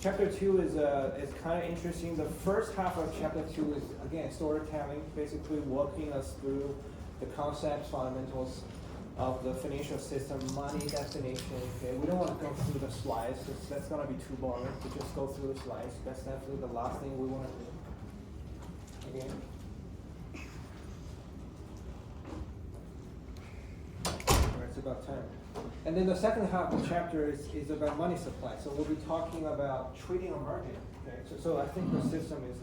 chapter 2 is kind of interesting. The first half of chapter 2 is, again, storytelling, basically walking us through the concepts, fundamentals of the financial system, money definition. Okay, we don't want to go through the slides because that's going to be too boring to just go through the slides. That's definitely the last thing we want to do. Again. It's about time. And then the second half of the chapter is about money supply. So we'll be talking about trading on margin. Okay? So I think the system is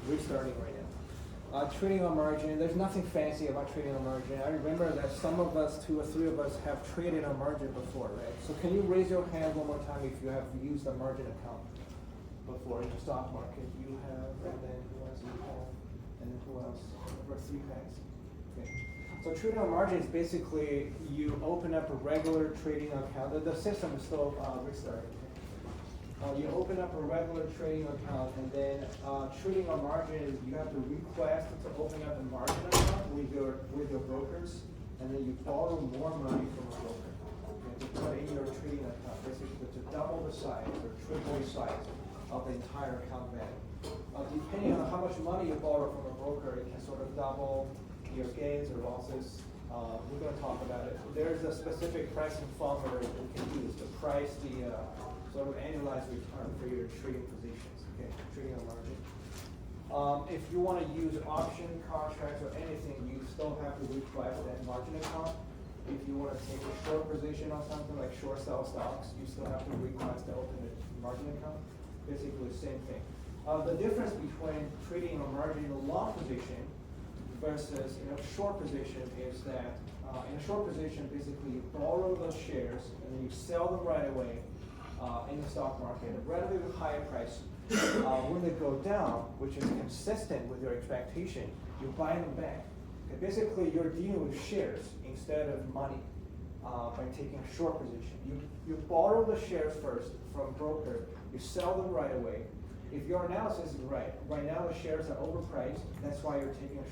restarting right now. Trading on margin, there's nothing fancy about trading on margin. I remember that some of us, 2 or 3 of us, have traded on margin before, right? So can you raise your hand one more time if you have used a margin account before in the stock market? You have, and then who else? You have, and then who else? Over 3 hands. Okay. So trading on margin is basically you open up a regular trading account. The system is still restarting. You open up a regular trading account, and then trading on margin, you have to request to open up a margin account with your brokers, and then you borrow more money from a broker to put in your trading account, basically to double the size or triple the size of the entire account value. Depending on how much money you borrow from a broker, it can sort of double your gains or losses. We're going to talk about it. There's a specific pricing formula that you can use to price the sort of annualized return for your trading positions, okay, trading on margin. If you want to use option contracts or anything, you still have to request that margin account. If you want to take a short position on something like short sell stocks, you still have to request to open a margin account. Basically the same thing. The difference between trading on margin in a long position versus in a short position is that in a short position, basically you borrow those shares and then you sell them right away in the stock market at a relatively higher price. When they go down, which is consistent with your expectation, you buy them back. Okay, basically, you're dealing with shares instead of money by taking a short position. You borrow the shares first from broker, you sell them right away. If your analysis is right now the shares are overpriced, that's why you're taking a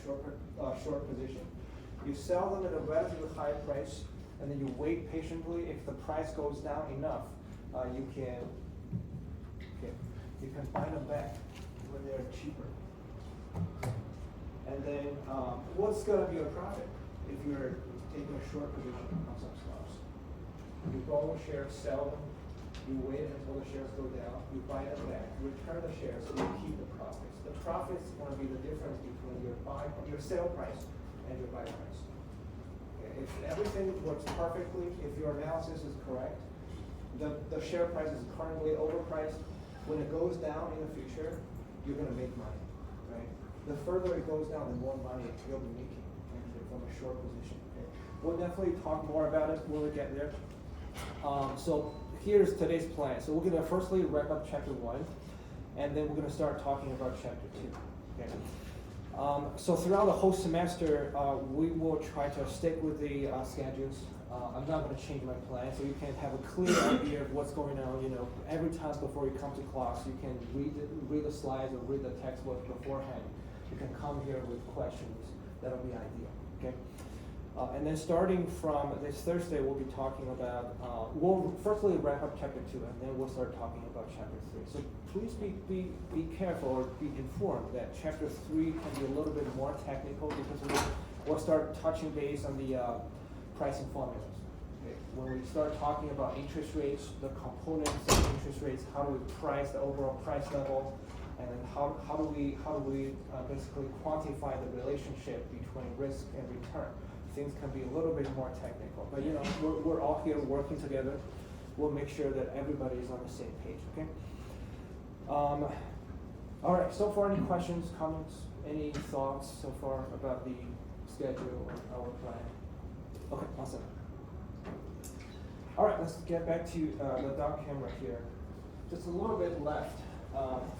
short position. You sell them at a relatively high price, and then you wait patiently. If the price goes down enough, you can buy them back when they're cheaper. And then what's going to be your profit if you're taking a short position on some stocks? You borrow shares, sell them, you wait until the shares go down, you buy them back, you return the shares, so you keep the profits. The profits is going to be the difference between your sale price and your buy price. Okay, if everything works perfectly, if your analysis is correct, the share price is currently overpriced. When it goes down in the future, you're going to make money, right? The further it goes down, the more money you'll be making actually from a short position. Okay? We'll definitely talk more about it when we get there. So here's today's plan. So we're going to firstly wrap up chapter 1, and then we're going to start talking about chapter 2. Okay? So throughout the whole semester, we will try to stick with the schedules. I'm not going to change my plan, so you can have a clear idea of what's going on. You know, every time before you come to class, you can read the slides or read the textbook beforehand. You can come here with questions. That'll be ideal. Okay. And then starting from this Thursday, we'll be talking about. We'll firstly wrap up chapter 2, and then we'll start talking about chapter 3. So please be careful or be informed that chapter 3 can be a little bit more technical because we'll start touching base on the pricing formulas. Okay. When we start talking about interest rates, the components of interest rates, how do we price the overall price level, and then how do we basically quantify the relationship between risk and return. Things can be a little bit more technical, but you know we're all here working together. We'll make sure that everybody is on the same page. Okay. All right. So far, any questions, comments, any thoughts so far about the schedule or our plan? Okay, awesome. All right, let's get back to the doc camera here. Just a little bit left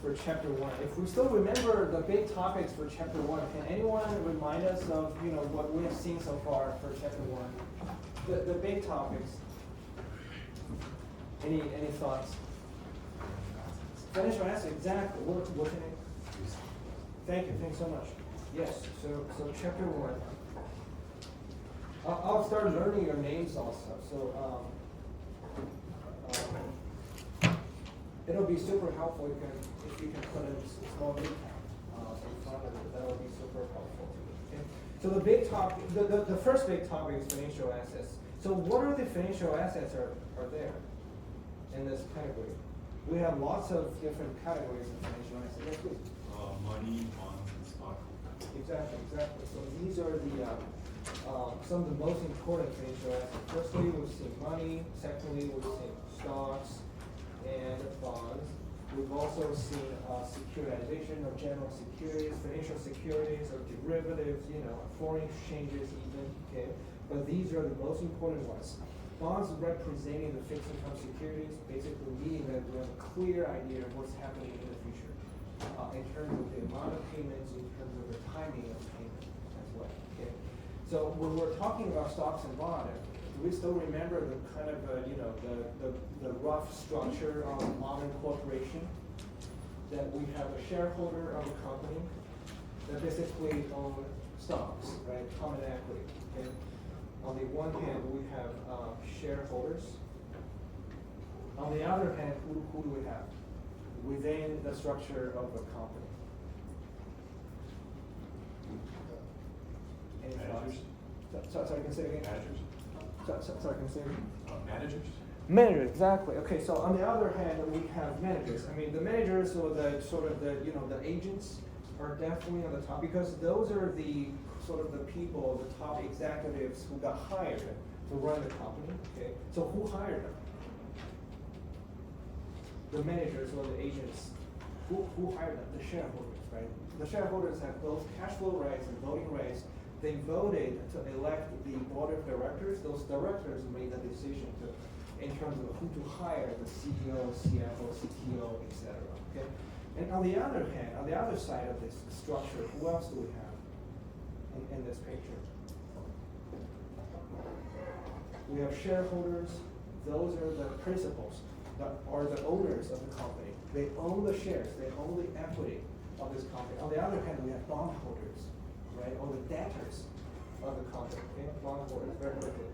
for chapter 1. If we still remember the big topics for chapter 1, can anyone remind us of what we have seen so far for chapter 1? The big topics. Any thoughts? Financial assets, exactly. What can it? Thank you. Thanks so much. Yes. So chapter 1. I'll start learning your names also. So it'll be super helpful if you can put a small recap in front of it. That will be super helpful. Okay? So the big topic, the first big topic is financial assets. So what are the financial assets are there in this category? We have lots of different categories of financial assets. Yes, please. Money, bonds, and stock. Exactly. So these are the some of the most important financial assets. Firstly, we've seen money. Secondly, we've seen stocks and bonds. We've also seen securitization of general securities, financial securities, or derivatives. Foreign exchanges even. Okay, but these are the most important ones. Bonds representing the fixed income securities, basically meaning that we have a clear idea of what's happening in the future. In terms of the amount of payments, in terms of the timing of payment as well. Okay, so when we're talking about stocks and bonds, do we still remember the kind of the rough structure of a modern corporation? That we have a shareholder of a company that basically own stocks, right? Common equity. Okay. On the one hand, we have shareholders. On the other hand, who do we have within the structure of a company? Any Managers. thoughts? Sorry, can I say it again? Managers. Sorry, can I say it again? Managers. Managers, exactly. Okay, so on the other hand, we have managers. I mean, the managers or the sort of the agents are definitely on the top because those are the sort of the people, the top executives who got hired to run the company. Okay, so who hired them? The managers or the agents. Who hired them? The shareholders, right? The shareholders have both cash flow rights and voting rights. They voted to elect the board of directors. Those directors made the decision in terms of who to hire, the CEO, CFO, CTO, etc. Okay, and on the other hand, on the other side of this structure, who else do we have in this picture? We have shareholders. Those are the principals, or the owners of the company. They own the shares. They own the equity of this company. On the other hand, we have bondholders, right, or the debtors of the company. Okay, bondholders, very quickly.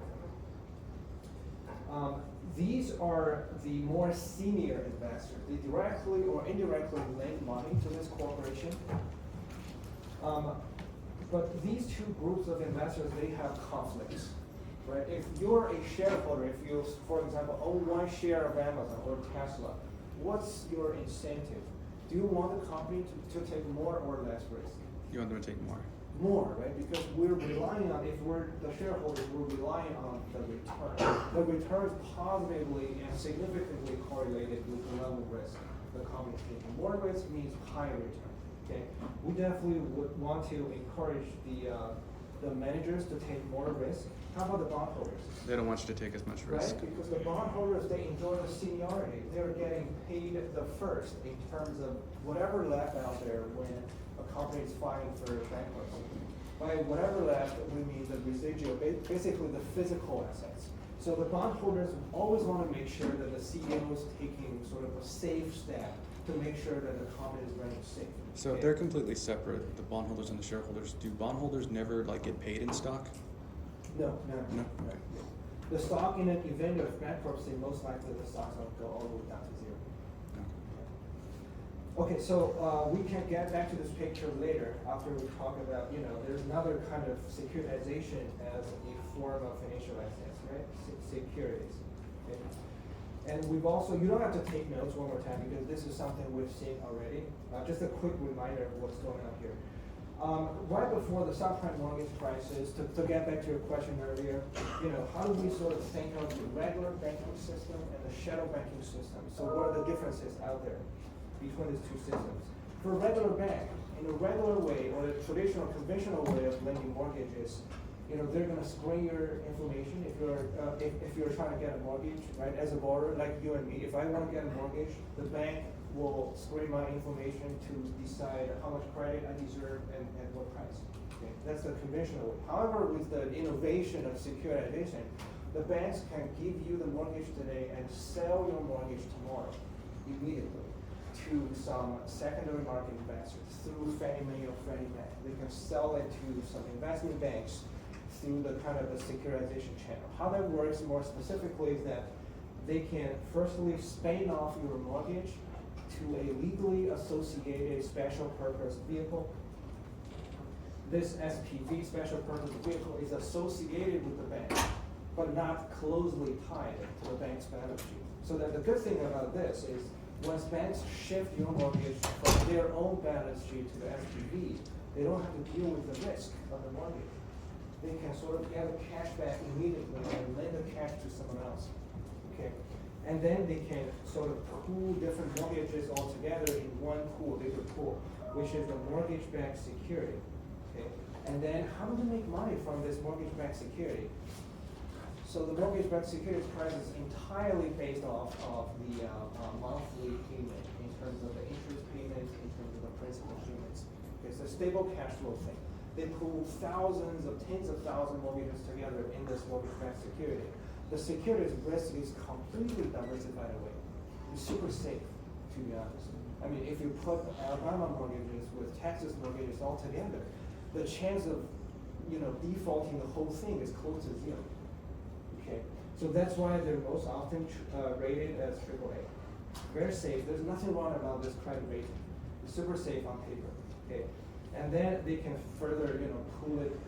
These are the more senior investors. They directly or indirectly lend money to this corporation. But these two groups of investors, they have conflicts, right? If you're a shareholder, if you, for example, own one share of Amazon or Tesla, what's your incentive? Do you want the company to take more or less risk? You want them to take more. More, right? Because we're relying on, if we're the shareholders, we're relying on the return. The return is positively and significantly correlated with the level of risk the company is taking. More risk means higher return. Okay, we definitely would want to encourage the managers to take more risk. How about the bondholders? They don't want you to take as much risk. Right? Because the bondholders, they enjoy the seniority. They're getting paid the first in terms of whatever left out there when a company is filing for bankruptcy. By whatever left, we mean the residual, basically the physical assets. So the bondholders always want to make sure that the CEO is taking sort of a safe step to make sure that the company is running safe. So Okay? they're completely separate, the bondholders and the shareholders. Do bondholders never get paid in stock? No, never. No? No. The stock in an event of bankruptcy, most likely the stocks will go all the way down to zero. Okay, so we can get back to this picture later after we talk about, there's another kind of securitization as a form of financial assets, right? Securities. Okay? And we've also, you don't have to take notes one more time because this is something we've seen already. Just a quick reminder of what's going on here. Right before the subprime mortgage crisis, to get back to your question earlier, how do we sort of think of the regular banking system and the shadow banking system? So what are the differences out there between these two systems? For a regular bank, in a regular way or a traditional conventional way of lending mortgages, they're going to screen your information if you're trying to get a mortgage, right? As a borrower, like you and me, if I want to get a mortgage, the bank will screen my information to decide how much credit I deserve and what price. Okay? That's the conventional way. However, with the innovation of securitization, the banks can give you the mortgage today and sell your mortgage tomorrow, immediately, to some secondary market investors through Fannie Mae or Freddie Mac. They can sell it to some investment banks through the kind of the securitization channel. How that works more specifically is that they can firstly spin off your mortgage to a legally associated special purpose vehicle. This SPV, special purpose vehicle, is associated with the bank, but not closely tied to the bank's balance sheet. So that the good thing about this is, once banks shift your mortgage from their own balance sheet to the SPV, they don't have to deal with the risk of the mortgage. They can sort of get the cash back immediately and lend the cash to someone else, okay? And then they can sort of pool different mortgages all together in one pool, bigger pool, which is the mortgage-backed security, okay? And then how do they make money from this mortgage-backed security? So the mortgage-backed securities price is entirely based off of the monthly payment in terms of the interest payments, in terms of the principal payments. It's a stable cash flow thing. They pool thousands of, tens of thousands mortgages together in this mortgage-backed security. The securities risk is completely diversified away. It's super safe, to be honest. I mean, if you put Alabama mortgages with Texas mortgages all together, the chance of, defaulting the whole thing is close to zero. Okay, so that's why they're most often rated as AAA. Very safe. There's nothing wrong about this credit rating. It's super safe on paper. Okay, and then they can further, pool it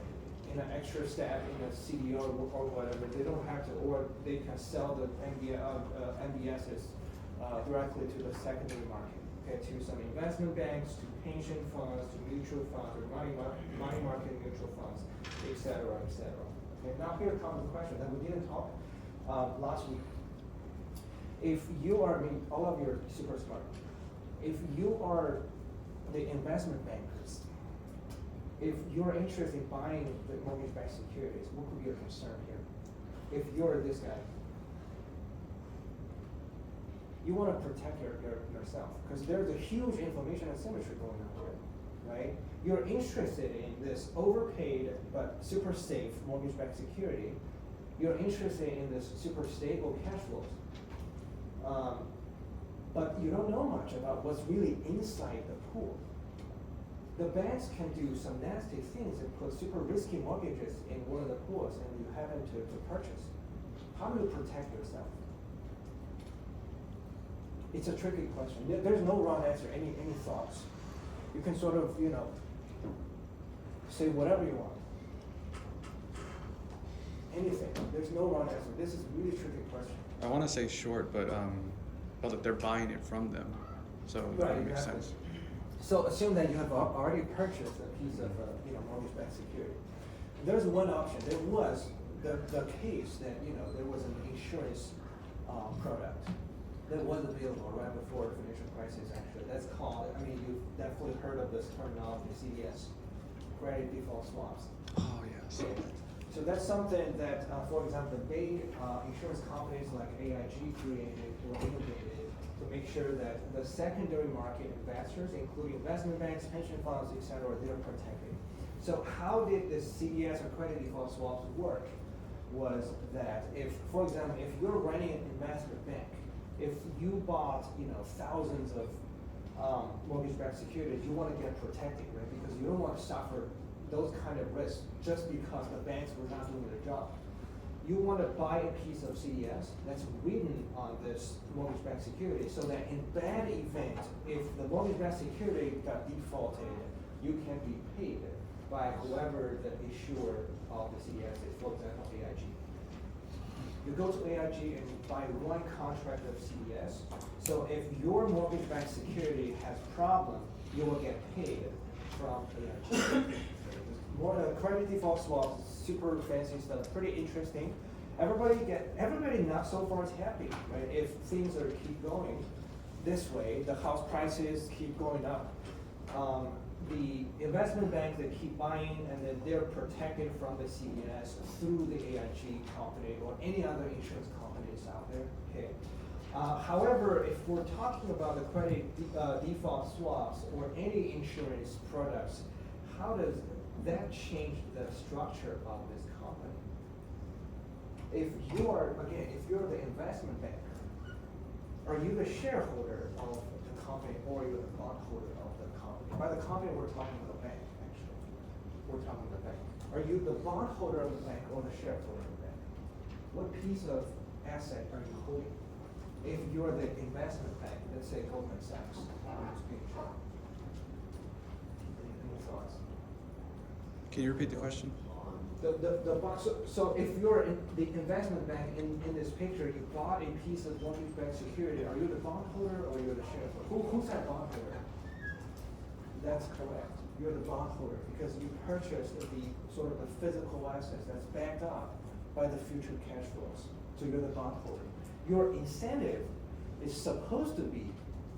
in an extra step in a CDO or whatever. They don't have to, or they can sell the MBSs directly to the secondary market. Okay, to some investment banks, to pension funds, to mutual funds, or money market mutual funds, et cetera, et cetera. Okay, now here comes the question that we didn't talk last week. If you are, all of you are super smart. If you are the investment bankers, if you're interested in buying the mortgage-backed securities, what could be your concern here? If you're this guy, you want to protect yourself because there's a huge information asymmetry going on here, right? You're interested in this overpaid but super safe mortgage-backed security. You're interested in this super stable cash flows, but you don't know much about what's really inside the pool. The banks can do some nasty things and put super risky mortgages in one of the pools, and you have them to purchase. How do you protect yourself? It's a tricky question. There's no wrong answer. Any thoughts? You can sort of, say whatever you want. Anything. There's no wrong answer. This is a really tricky question. I want to say short, but that they're buying it from them, so that would make sense. So assume that you have already purchased a piece of mortgage-backed security. There's one option. There was the case that there was an insurance product that was available right before the financial crisis. Actually, that's called. You've definitely heard of this terminology, CDS, credit default swaps. Oh yes. So that's something that, for example, big insurance companies like AIG created or innovated to make sure that the secondary market investors, including investment banks, pension funds, etc., they're protected. So how did the CDS or credit default swaps work? Was that if, for example, if you're running an investment bank, if you bought thousands of mortgage-backed securities, you want to get protected, right? Because you don't want to suffer those kind of risks just because the banks were not doing their job. You want to buy a piece of CDS that's written on this mortgage-backed security so that in bad event, if the mortgage-backed security got defaulted, you can be paid by whoever the issuer of the CDS is, for example, AIG. You go to AIG and you buy one contract of CDS. So if your mortgage-backed security has problem, you will get paid from AIG. More credit default swaps, super fancy stuff, pretty interesting. Everybody not so far is happy, right? If things keep going this way, the house prices keep going up. The investment banks that keep buying, and then they're protected from the CDS through the AIG company or any other insurance companies out there. Okay. However, if we're talking about the credit default swaps or any insurance products, how does that change the structure of this company? If you're the investment banker, are you the shareholder of the company or you're the bondholder of the company? By the company, we're talking about the bank, actually. We're talking about the bank. Are you the bondholder of the bank or the shareholder of the bank? What piece of asset are you holding? if you're the investment bank, let's say Goldman Sachs, on this picture. Any thoughts? Can you repeat the question? The bond, so if you're in the investment bank in this picture, you bought a piece of mortgage-backed security, are you the bondholder or you're the shareholder? Who's that bondholder? That's correct. You're the bondholder because you purchased the sort of the physical assets that's backed up by the future cash flows. So you're the bondholder. Your incentive is supposed to be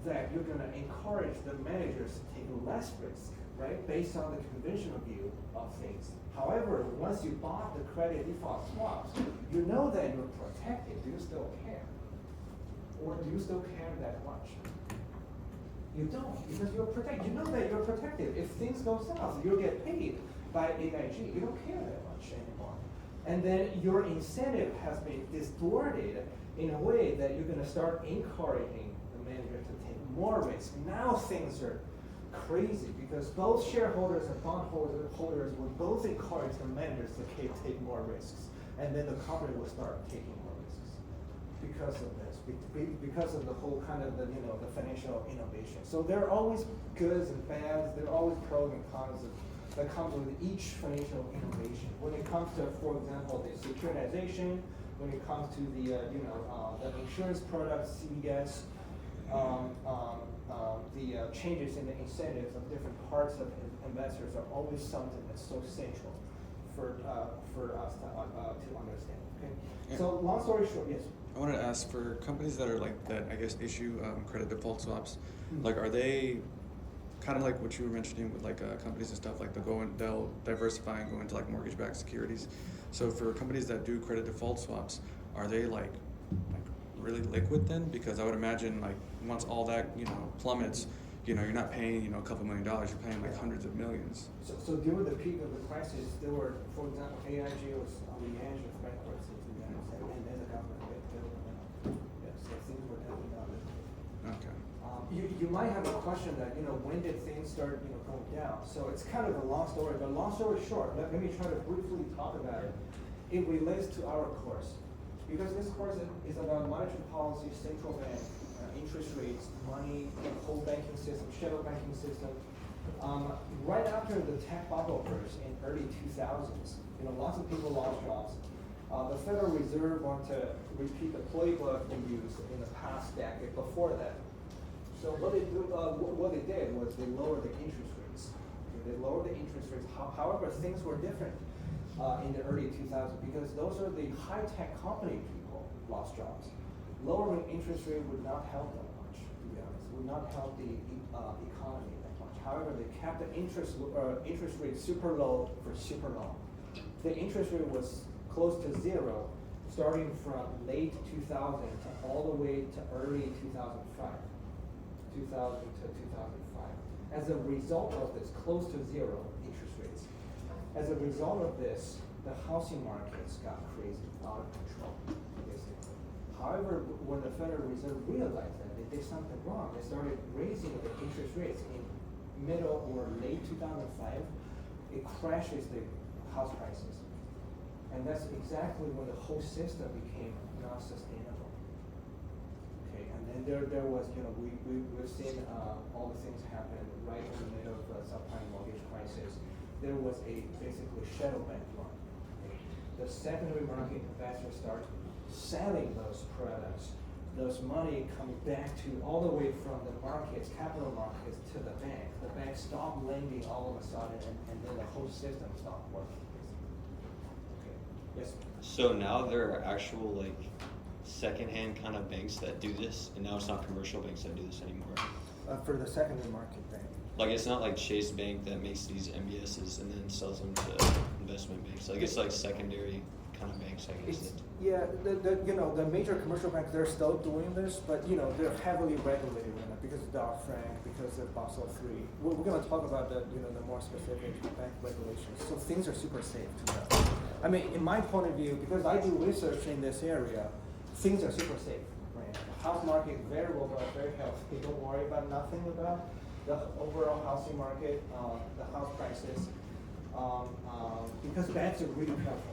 that you're going to encourage the managers to take less risk, right? Based on the conventional view of things. However, once you bought the credit default swaps, you know that you're protected. Do you still care? Or do you still care that much? You don't, because you're protected. You know that you're protected. If things go south, you'll get paid by AIG. You don't care that much anymore. And then your incentive has been distorted in a way that you're going to start encouraging the manager to take more risk. Now things are crazy because both shareholders and bondholders will both encourage the managers to take more risks. And then the company will start taking more risks because of this, because of the whole kind of the financial innovation. So there are always goods and bads. There are always pros and cons that comes with each financial innovation. When it comes to, for example, the securitization, when it comes to the the insurance products, CDS, the changes in the incentives of different parts of investors are always something that's so central for us to understand. Okay. Yeah. So long story short, yes. I wanted to ask for companies that are like that, I guess, issue credit default swaps. Mhm. Like, are they kind of like what you were mentioning with like companies and stuff? Like they'll diversify and go into like mortgage-backed securities. So for companies that do credit default swaps, are they like really liquid then? Because I would imagine like once all that plummets, you're not paying a couple $1 million. You're paying like hundreds of millions. So during the peak of the crisis, there were, for example, AIG was on the edge of bankruptcy, to be honest, and then the government bailed them out. Yes, so things were definitely not liquid. Okay. You might have a question that, when did things start, going down? So it's kind of a long story, but long story short, let me try to briefly talk about it. It relates to our course. Because this course is about monetary policy, central bank, interest rates, money, the whole banking system, shadow banking system. Right after the tech bubble burst in early 2000s, lots of people lost jobs. The Federal Reserve wanted to repeat the playbook we used in the past decade before that. So what they did was they lowered the interest rates. They lowered the interest rates. However, things were different in the early 2000s because those are the high-tech company people lost jobs. Lowering interest rate would not help that much, to be honest. Would not help the economy that much. However, they kept the interest rate super low for super long. The interest rate was close to zero, starting from late 2000 to all the way to early 2005. 2000 to 2005. As a result of this, close to zero interest rates. As a result of this, the housing markets got crazy, out of control, basically. However, when the Federal Reserve realized that they did something wrong, they started raising the interest rates in middle or late 2005. It crashes the house prices. And that's exactly when the whole system became not sustainable. Okay, and then there was, we've seen all the things happen right in the middle of the subprime mortgage crisis. There was a basically shadow bank run. Okay? The secondary market investors start selling those products. Those money coming back to all the way from the markets, capital markets, to the bank. The bank stopped lending all of a sudden, and then the whole system stopped working. Okay. Yes. So now there are actual secondhand kind of banks that do this, and now it's not commercial banks that do this anymore. For the secondary market bank. Like it's not like Chase Bank that makes these MBSs and then sells them to investment banks. Like it's like secondary kind of banks, I guess. Yeah, the major commercial banks, they're still doing this, but they're heavily regulated right now because of Dodd-Frank, because of Basel III. We're going to talk about the more specific bank regulations. So things are super safe to know. I mean, in my point of view, because I do research in this area, things are super safe. Right? The house market is very robust, very healthy. Don't worry about nothing about the overall housing market, the house prices, because banks are really careful.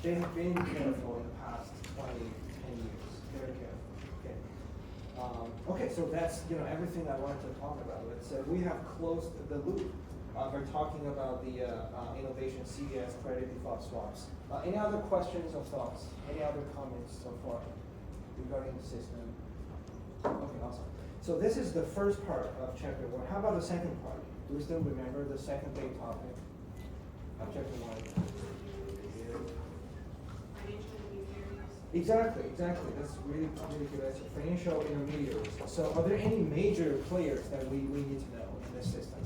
They have been careful in the past 10 years, very careful. Okay. Okay, so that's, everything I wanted to talk about. We have closed the loop. We're talking about the innovation CDS credit default swaps. Any other questions or thoughts? Any other comments so far regarding the system? Okay, awesome. So this is the first part of chapter 1. How about the second part? Do we still remember the second big topic of chapter 1? Exactly. That's really good answer. Financial intermediaries. So are there any major players that we need to know in this system?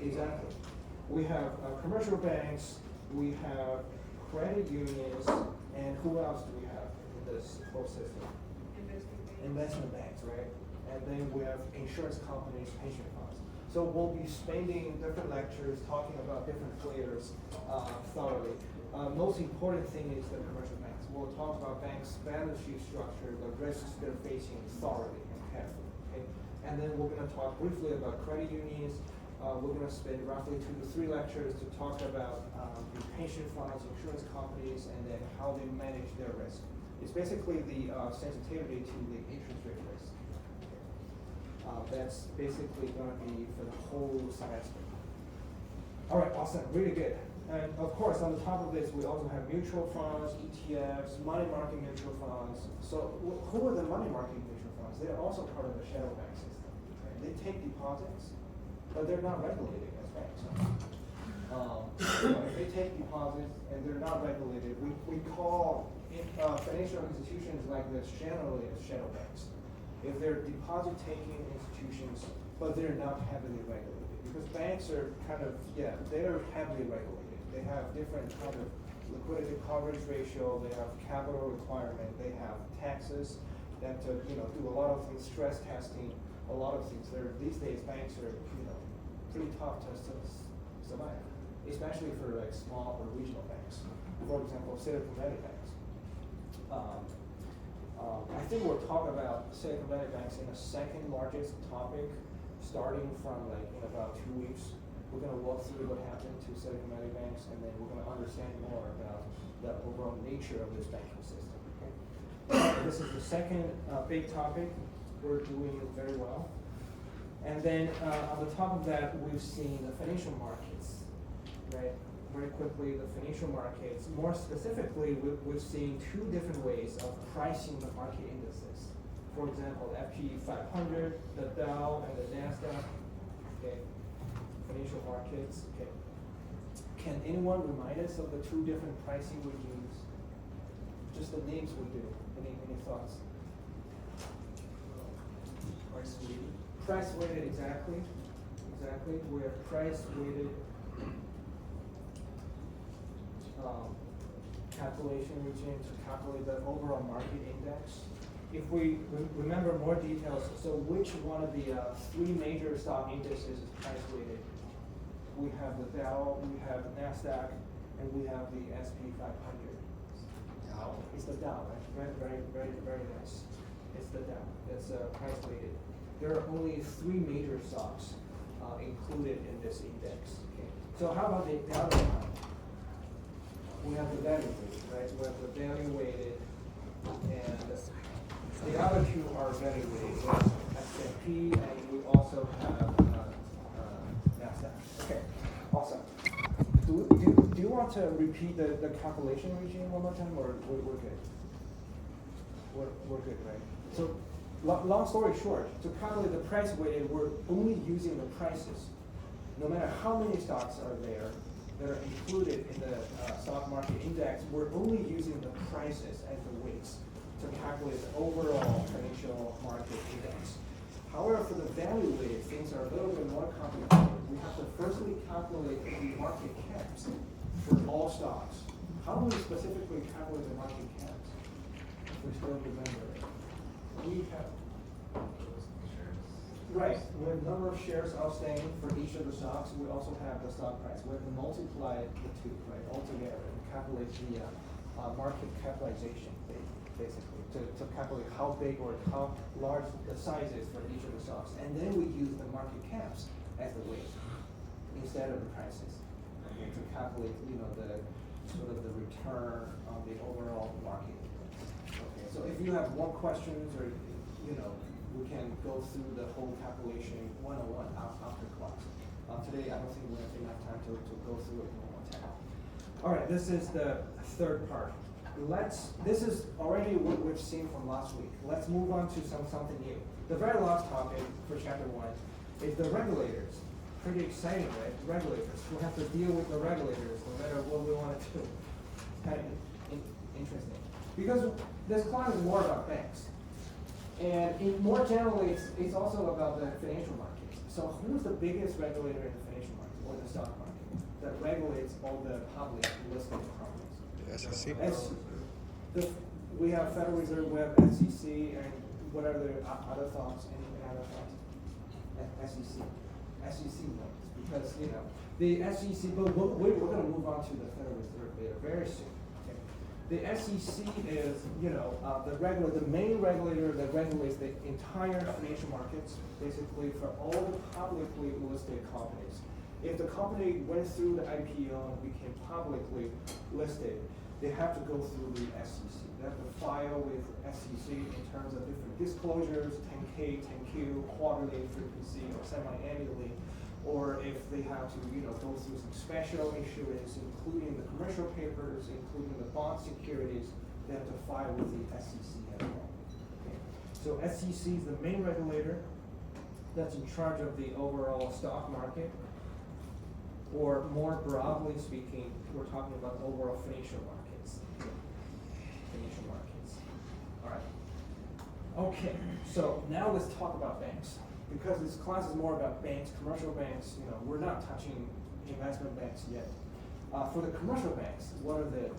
Exactly. We have commercial banks, we have credit unions, and who else do we have in this whole system? Investment banks, right? And then we have insurance companies, pension funds. So we'll be spending different lectures talking about different players thoroughly. Most important thing is the commercial banks. We'll talk about banks' balance sheet structure, the risks they're facing thoroughly and carefully. Okay? And then we're going to talk briefly about credit unions. We're going to spend roughly 2 to 3 lectures to talk about the pension funds, insurance companies, and then how they manage their risk. It's basically the sensitivity to the interest rate risk. That's basically going to be for the whole semester. All right, awesome, really good. And of course, on the top of this, we also have mutual funds, ETFs, money market mutual funds. So who are the money market mutual funds? They're also part of the shadow bank system. Right? They take deposits, but they're not regulated as banks. If they take deposits and they're not regulated, we call financial institutions like this generally as shadow banks. If they're deposit-taking institutions, but they're not heavily regulated. Because banks are they're heavily regulated. They have different kind of liquidity coverage ratio, they have capital requirement, they have taxes that do a lot of things, stress testing, a lot of things. These days banks are pretty tough to survive, especially for like small or regional banks. For example, Silicon Valley banks. I think we'll talk about Silicon Valley banks in the second largest topic, starting from like in about 2 weeks. We're going to walk through what happened to Silicon Valley banks, and then we're going to understand more about the overall nature of this banking system. Okay? This is the second big topic. We're doing very well. And then on the top of that, we've seen the financial markets, right? Very quickly, the financial markets. More specifically, we've seen 2 different ways of pricing the market indices. For example, the FP 500, the Dow, and the NASDAQ. Okay, financial markets. Okay. Can anyone remind us of the 2 different pricing regimes? Just the names we do. Any thoughts? Price weighted. Price weighted, exactly. We have price weighted calculation regime to calculate the overall market index. If we remember more details, so which one of the 3 major stock indices is price weighted? We have the Dow, we have NASDAQ, and we have the S&P 500. Dow. It's the Dow, right? Very nice. It's the Dow. It's price weighted. There are only 3 major stocks included in this index. Okay. So how about the other one? We have the value weighted, right? We have the value weighted, and the other 2 are value weighted. We have S&P, and we also have NASDAQ. Okay, awesome. Do you want to repeat the calculation regime one more time, or we're good? We're good, right? So, long story short, to calculate the price weighted, we're only using the prices. No matter how many stocks are there that are included in the stock market index, we're only using the prices as the weights to calculate the overall financial market index. However, for the value weighted, things are a little bit more complicated. We have to firstly calculate the market caps for all stocks. How do we specifically calculate the market caps? If we still remember it. We have right, we have number of shares outstanding for each of the stocks. We also have the stock price. We have to multiply the 2, right, altogether and calculate the market capitalization, basically, to calculate how big or how large the size is for each of the stocks. And then we use the market caps as the weight instead of the prices, okay, to calculate, the sort of the return on the overall market So if you have more questions or, we can go through the whole calculation one-on-one after class. Today, I don't think we have enough time to go through it in one time. All right, this is the third part. This is already what we've seen from last week. Let's move on to something new. The very last topic for chapter 1 is the regulators. Pretty exciting, right? Regulators. We have to deal with the regulators no matter what we want to do. Kind of interesting. Because this class is more about banks. And more generally, it's also about the financial markets. So who's the biggest regulator in the financial market or the stock market that regulates all the public listed companies? The SEC. We have Federal Reserve, we have SEC, and what are the other thoughts? Any other thoughts? SEC. SEC notes, because the SEC. But we're going to move on to the Federal Reserve later, very soon. Okay? The SEC is the main regulator that regulates the entire financial markets, basically for all the publicly listed companies. If the company went through the IPO and became publicly listed, they have to go through the SEC. They have to file with SEC in terms of different disclosures, 10K, 10Q, quarterly frequency, or semi-annually, or if they have to, go through some special issuance, including the commercial papers, including the bond securities, they have to file with the SEC as well. Okay. So SEC is the main regulator that's in charge of the overall stock market. Or more broadly speaking, we're talking about overall financial markets. Financial markets. All right. Okay, so now let's talk about banks. Because this class is more about banks, commercial banks, we're not touching investment banks yet. For the commercial banks, what are the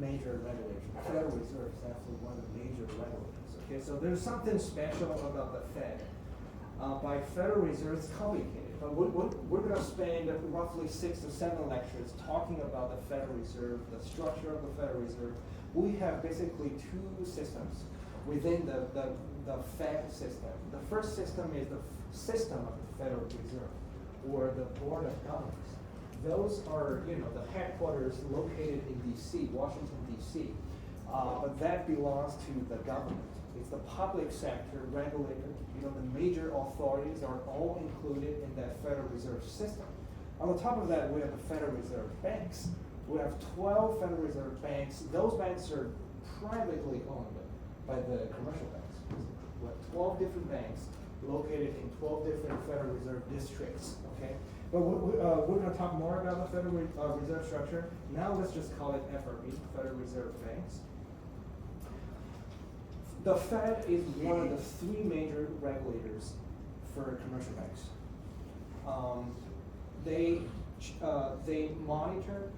major regulators? The Federal Reserve is actually one of the major regulators. Okay, so there's something special about the Fed. By Federal Reserve, it's complicated. But we're going to spend roughly 6 to 7 lectures talking about the Federal Reserve, the structure of the Federal Reserve. We have basically 2 systems within the Fed system. The first system is the system of the Federal Reserve, or the Board of Governors. Those are, the headquarters located in D.C., Washington, D.C., but that belongs to the government. It's the public sector regulator. The major authorities are all included in that Federal Reserve system. On the top of that, we have the Federal Reserve banks. We have 12 Federal Reserve banks. Those banks are privately owned by the commercial banks. We have 12 different banks located in 12 different Federal Reserve districts. Okay, but we're going to talk more about the Federal Reserve structure. Now let's just call it FRB, Federal Reserve Banks. The Fed is one of the 3 major regulators for commercial banks. They monitor,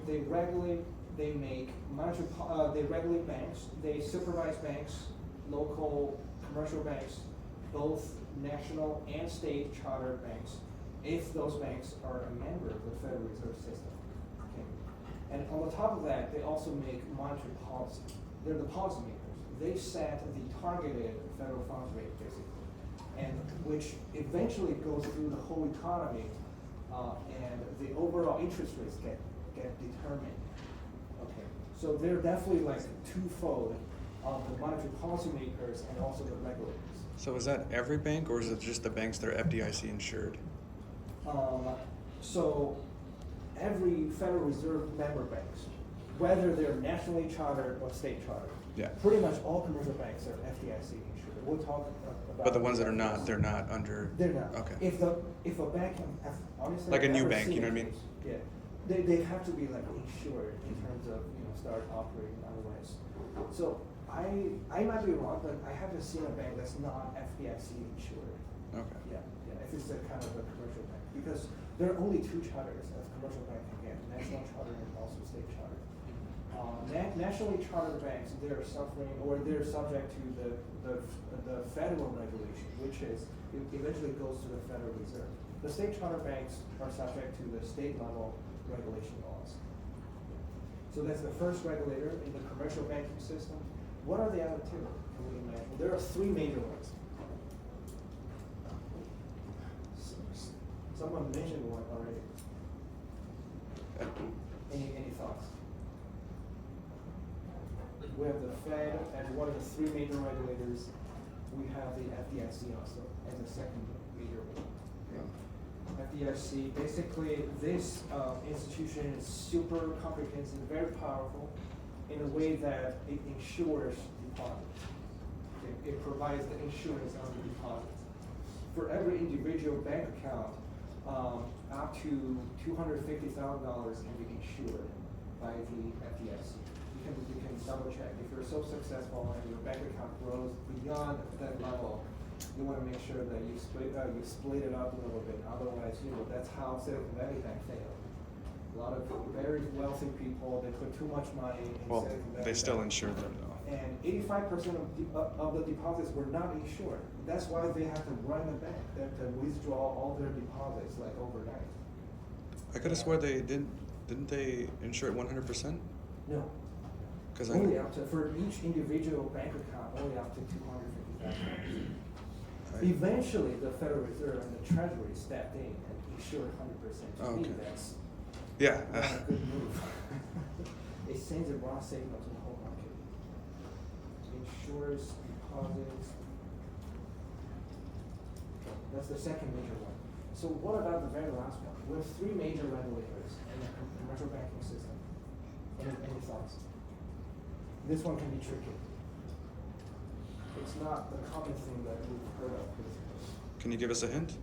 they regulate, they make monetary. They regulate banks. They supervise banks, local commercial banks, both national and state chartered banks, if those banks are a member of the Federal Reserve System. Okay. And on the top of that, they also make monetary policy. They're the policymakers. They set the targeted federal funds rate, basically, and which eventually goes through the whole economy, and the overall interest rates get determined. Okay, so they're definitely like twofold of the monetary policymakers and also the regulators. So is that every bank, or is it just the banks that are FDIC insured? So every Federal Reserve member banks, whether they're nationally chartered or state chartered. Yeah. Pretty much all commercial banks are FDIC insured. We'll talk about. But the ones that are not, they're not under. They're not. Okay. If a bank can, honestly. Like a I've new never bank, seen you know what I a mean? case. Yeah, they have to be like insured in terms of start operating otherwise. So I might be wrong, but I haven't seen a bank that's not FDIC insured. Okay. Yeah. If it's a kind of a commercial bank, because there are only 2 charters as commercial bank can get: national charter and also state charter. Nationally chartered banks, they're suffering, or they're subject to the federal regulation, which is eventually goes to the Federal Reserve. The state chartered banks are subject to the state level regulation laws. So that's the first regulator in the commercial banking system. What are the other 2? Can we imagine? There are 3 major ones. Someone mentioned one already. Any thoughts? We have the Fed as one of the three major regulators. We have the FDIC also as a second major one. FDIC, basically, this institution is super comprehensive, very powerful in a way that it insures deposits. It provides the insurance on the deposits. For every individual bank account, up to $250,000 can be insured by the FDIC. You can double check. If you're so successful and your bank account grows beyond that level, you want to make sure that you split it up a little bit. Otherwise, that's how Silicon Valley Bank failed. A lot of very wealthy people, they put too much money in Well, Silicon Valley they still Bank. insure them though. And 85% of the deposits were not insured. That's why they have to run the bank. They have to withdraw all their deposits like overnight. I could have swore they didn't they insure it 100%? No. Because Only up to, for each individual bank account, only up to $250,000. Eventually, the Federal Reserve and the Treasury stepped in and insured 100%. To me, Okay. that's yeah. not a good move. It sends a wrong signal to the whole market. Insures deposits. That's the second major one. So what about the very last one? We have three major regulators in the commercial banking system. Any thoughts? This one can be tricky. It's not the common thing that we've heard of. Can you give us a hint?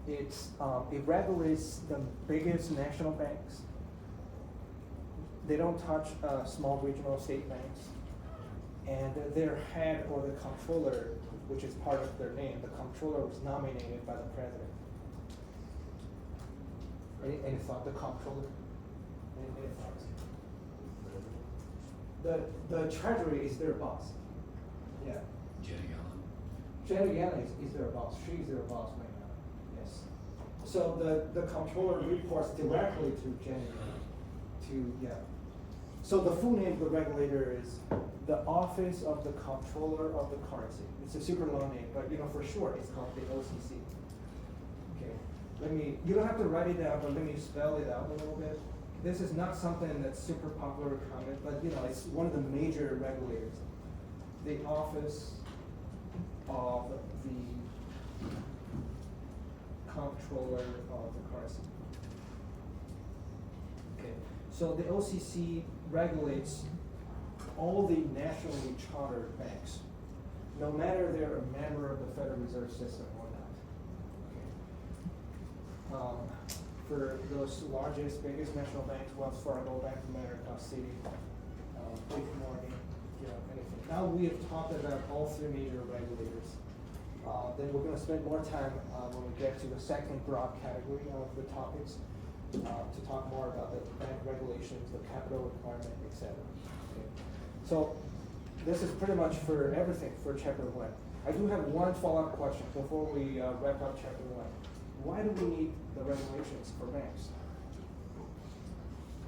It regulates the biggest national banks. They don't touch small regional state banks. And their head or the comptroller, which is part of their name, the comptroller was nominated by the president. Any thought? The comptroller? Any thoughts? The Treasury is their boss. Yeah. Jenny Allen. Janet Yellen is their boss. She's their boss right now. Yes. So the comptroller reports directly to Janet Yellen. So the full name of the regulator is the Office of the Comptroller of the Currency. It's a super long name, but for short, it's called the OCC. Okay. You don't have to write it down, but let me spell it out a little bit. This is not something that's super popular or common, but it's one of the major regulators. The Office of the Comptroller of the Currency. Okay, so the OCC regulates all the nationally chartered banks, no matter they're a member of the Federal Reserve System or not. Okay. For those largest, biggest national banks, Wells Fargo, Bank of America, Citi, JP Morgan, anything. Now we have talked about all three major regulators. Then we're going to spend more time when we get to the second broad category of the topics to talk more about the bank regulations, the capital requirement, etc. Okay. So this is pretty much for everything for chapter 1. I do have one follow-up question before we wrap up chapter 1. Why do we need the regulations for banks?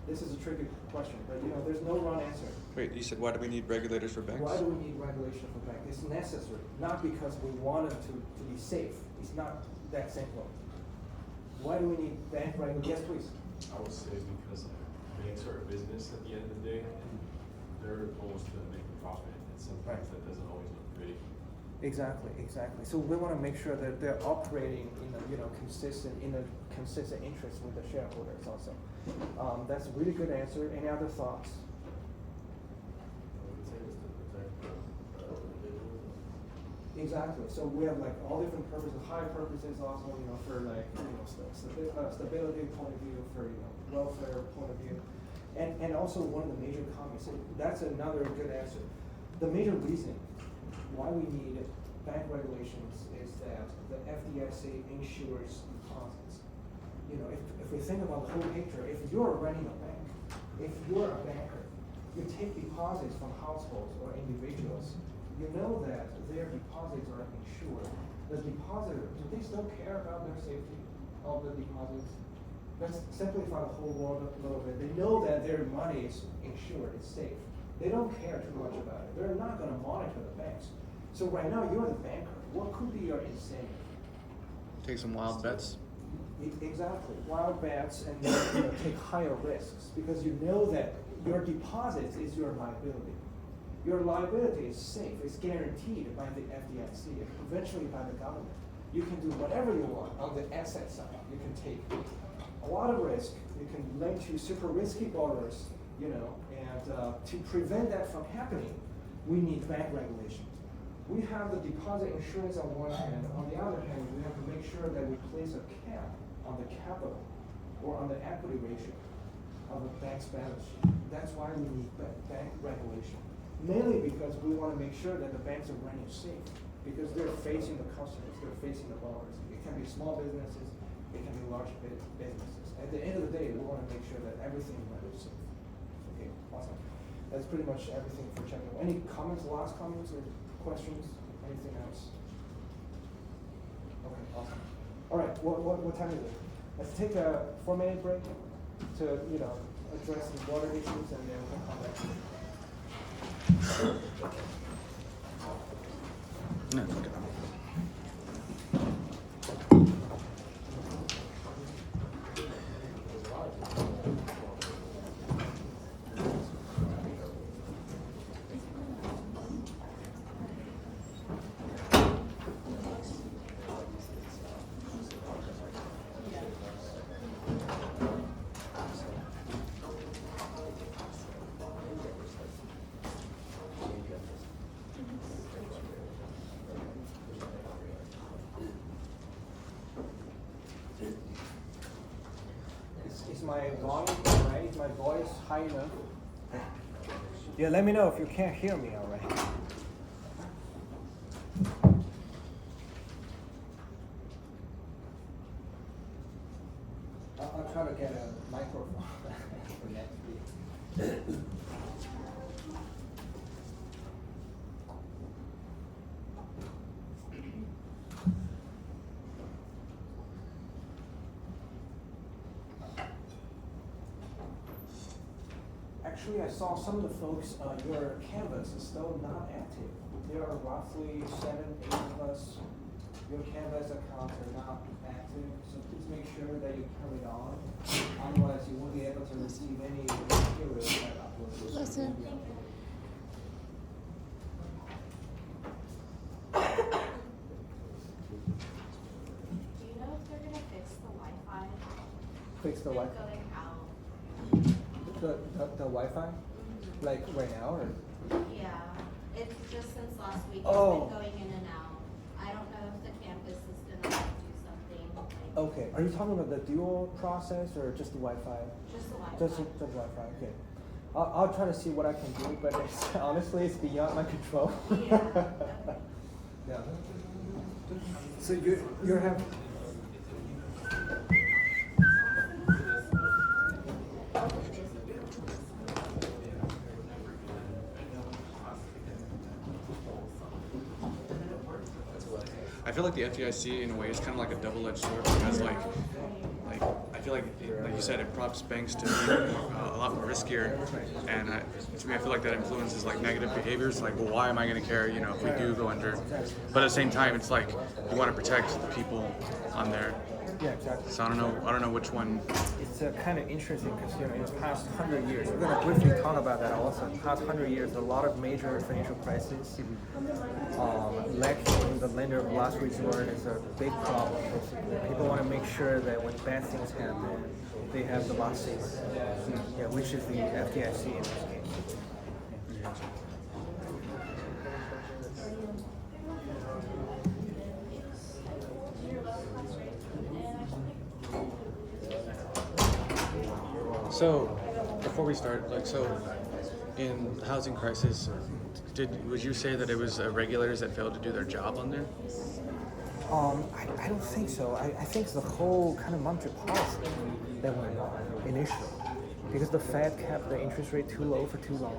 This is a tricky question, but there's no wrong answer. Wait, you said why do we need regulators for banks? Why do we need regulation for banks? It's necessary, not because we want them to be safe. It's not that simple. Why do we need bank regulation? Yes, please. I would say because banks are a business at the end of the day, and they're supposed to make a profit, and sometimes that doesn't always look pretty. Exactly. So we want to make sure that they're operating in a consistent interest with the shareholders also. That's a really good answer. Any other thoughts? I would say it's to protect the individuals. Exactly. So we have all different purposes, high purposes also, for stability point of view, for welfare point of view, and also one of the major comments. That's another good answer. The major reason why we need bank regulations is that the FDIC insures deposits. If we think about the whole picture, if you're running a bank, if you're a banker, you take deposits from households or individuals, you know that their deposits are insured. The depositor, do they still care about their safety of the deposits? Let's simplify the whole world a little bit. They know that their money is insured, it's safe. They don't care too much about it. They're not going to monitor the banks. So right now, you're the banker. What could be your incentive? Take some wild bets. Exactly, wild bets and then, take higher risks because you know that your deposits is your liability. Your liability is safe, it's guaranteed by the FDIC, and eventually by the government. You can do whatever you want on the asset side. You can take a lot of risk, you can lend to super risky borrowers, and to prevent that from happening, we need bank regulation. We have the deposit insurance on one hand, on the other hand, we have to make sure that we place a cap on the capital or on the equity ratio of a bank's balance sheet. That's why we need bank regulation. Mainly because we want to make sure that the banks are running safe, because they're facing the customers, they're facing the borrowers. It can be small businesses, it can be large businesses. At the end of the day, we want to make sure that everything is running safe. Okay, awesome. That's pretty much everything for chapter 1. Any comments, last comments or questions, anything else? Okay, awesome. All right, what time is it? Let's take a 4-minute break to, address the water issues and then we'll come back. No, it's okay. Is my volume all right? Is my voice high enough? Yeah, let me know if you can't hear me all right. I'll try to get a microphone for next week. Actually, I saw some of the folks, your Canvas is still not active. There are roughly 7, 8 of us. Your Canvas accounts are not active, so please make sure that you turn it on. Otherwise, you won't be able to receive any materials that uploaded. Listen. Do you know if they're gonna fix the Wi-Fi? Fix the It's Wi-Fi? going out. The Wi-Fi? Like right now or? Yeah, it's just since last week, it's Oh. been going in and out. I don't know if the campus is gonna do something like. Okay, are you talking about the dual process or just the Wi-Fi? Just the Wi-Fi. Just the Wi-Fi, okay. I'll try to see what I can do, but honestly, it's beyond my control. Yeah. Yeah. So you have. I feel like the FDIC in a way is kind of like a double-edged sword because like I feel like you said, it prompts banks to be a lot more riskier, and to me I feel like that influences like negative behaviors. Like, well, why am I going to care? If we do go under, but at the same time, it's like you want to protect the people on there. Yeah, exactly. So I don't know which one. It's kind of interesting because in the past 100 years, we're going to briefly talk about that also. In the past 100 years, a lot of major financial crises, leveraging the lender of last resort is a big problem. People want to make sure that when bad things happen, they have the last say. Yeah, which is the FDIC in this case. So before we start, in the housing crisis, would you say that it was regulators that failed to do their job on there? I don't think so. I think it's the whole kind of monetary policy that went wrong initially. Because the Fed kept the interest rate too low for too long.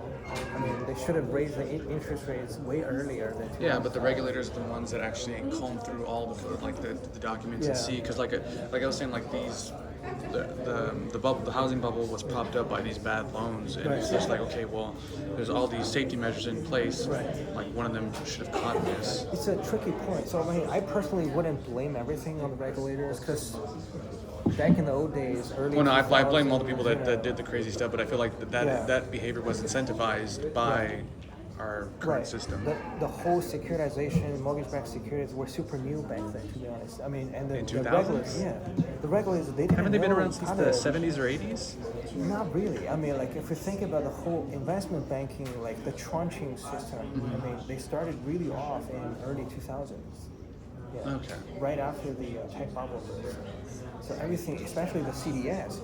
I mean, they should have raised the interest rates way earlier than. Yeah, but the regulators are the ones that actually comb through all the documents and Yeah. see. Because like I was saying, like these the housing bubble was propped up by these bad loans, and it's just like, okay, well, there's all these safety measures in place. Like one of them should have caught this. It's a tricky point. So I mean, I personally wouldn't blame everything on the regulators because back in the old days, early. Well, no, I 2000s, blame all the people you know, that did the crazy stuff, but I feel like that behavior was incentivized by our current system. The whole securitization, mortgage-backed securities were super new back then, to be honest. I mean, and the In the 2000s? regulators, the regulators, they didn't Haven't they been know around since how the to- 70s or 80s? Not really. I mean, like if you think about the whole investment banking, like the tranching system, I mean, they started really off in early 2000s. Yeah. Okay. Right after the tech bubble. So everything, especially the CDS,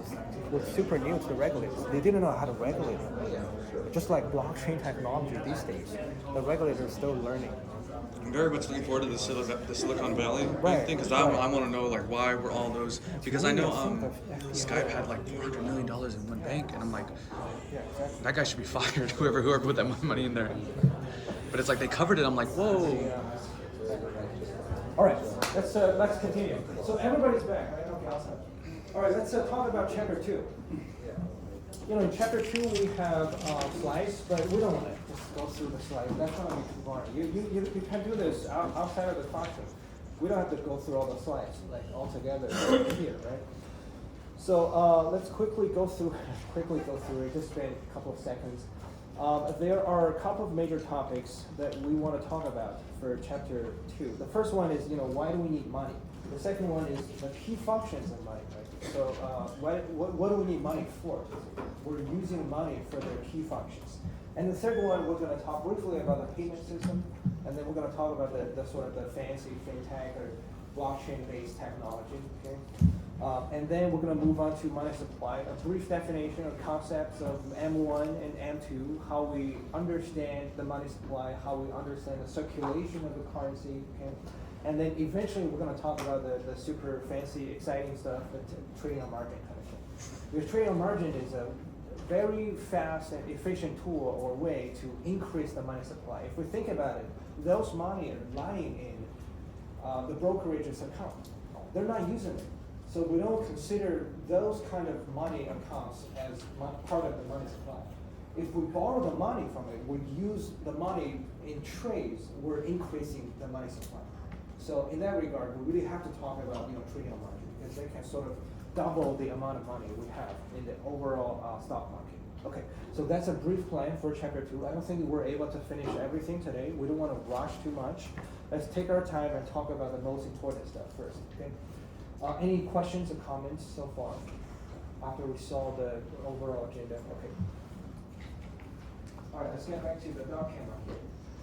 was super new to the regulators. They didn't know how to regulate it. Just like blockchain technology these days, the regulators are still learning. I'm very much looking forward to the Silicon Valley Right, thing because right. I want to know like why were all those, because I know FBI. Skype had like $400 million in one bank, and I'm like, Yeah, exactly. that guy should be fired. Whoever put that money in there. But it's like they covered it. I'm like, whoa. All right, let's continue. So everybody's back, right? Okay, awesome. All right, let's talk about chapter 2. You know, in chapter 2 we have slides, but we don't want to just go through the slides. That's not going to be too boring. You can do this outside of the classroom. We don't have to go through all the slides like all together here, right? So let's quickly go through it. Just spend a couple of seconds. There are a couple of major topics that we want to talk about for chapter 2. The first one is, why do we need money? The second one is the key functions of money, right? So what do we need money for? We're using money for their key functions. And the third one, we're going to talk briefly about the payment system, and then we're going to talk about the sort of the fancy fintech or blockchain-based technology, okay? And then we're going to move on to money supply, a brief definition of concepts of M1 and M2, how we understand the money supply, how we understand the circulation of the currency, okay? And then eventually we're going to talk about the super fancy, exciting stuff, the trading on margin kind of thing. Because trading on margin is a very fast and efficient tool or way to increase the money supply. If we think about it, those money are lying in the brokerage's account. They're not using it. So we don't consider those kind of money accounts as part of the money supply. If we borrow the money from it, we use the money in trades, we're increasing the money supply. So in that regard, we really have to talk about trading on margin because they can sort of double the amount of money we have in the overall stock market. Okay, so that's a brief plan for chapter 2. I don't think we're able to finish everything today. We don't want to rush too much. Let's take our time and talk about the most important stuff first. Okay. Any questions or comments so far after we saw the overall agenda? Okay. All right, let's get back to the dog camera.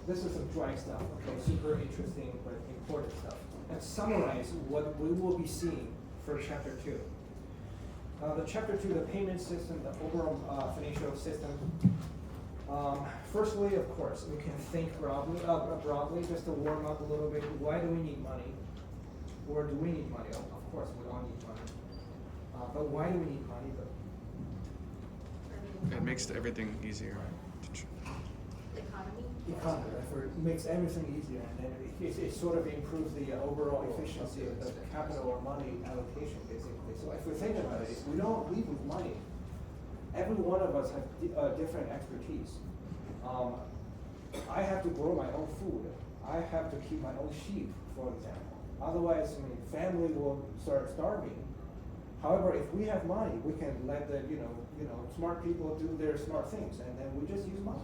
This is some dry stuff, okay, super interesting but important stuff. Let's summarize what we will be seeing for chapter 2. The chapter 2, the payment system, the overall financial system. Firstly, of course, we can think broadly, just to warm up a little bit. Why do we need money? Or do we need money? Of course, we all need money. But why do we need money, though? It makes everything easier. The economy? Economy, right? It makes everything easier, and then it sort of improves the overall efficiency of the capital or money allocation, basically. So if we think about it, if we don't leave with money, every one of us have different expertise. I have to grow my own food. I have to keep my own sheep, for example. Otherwise, family will start starving. However, if we have money, we can let the smart people do their smart things, and then we just use money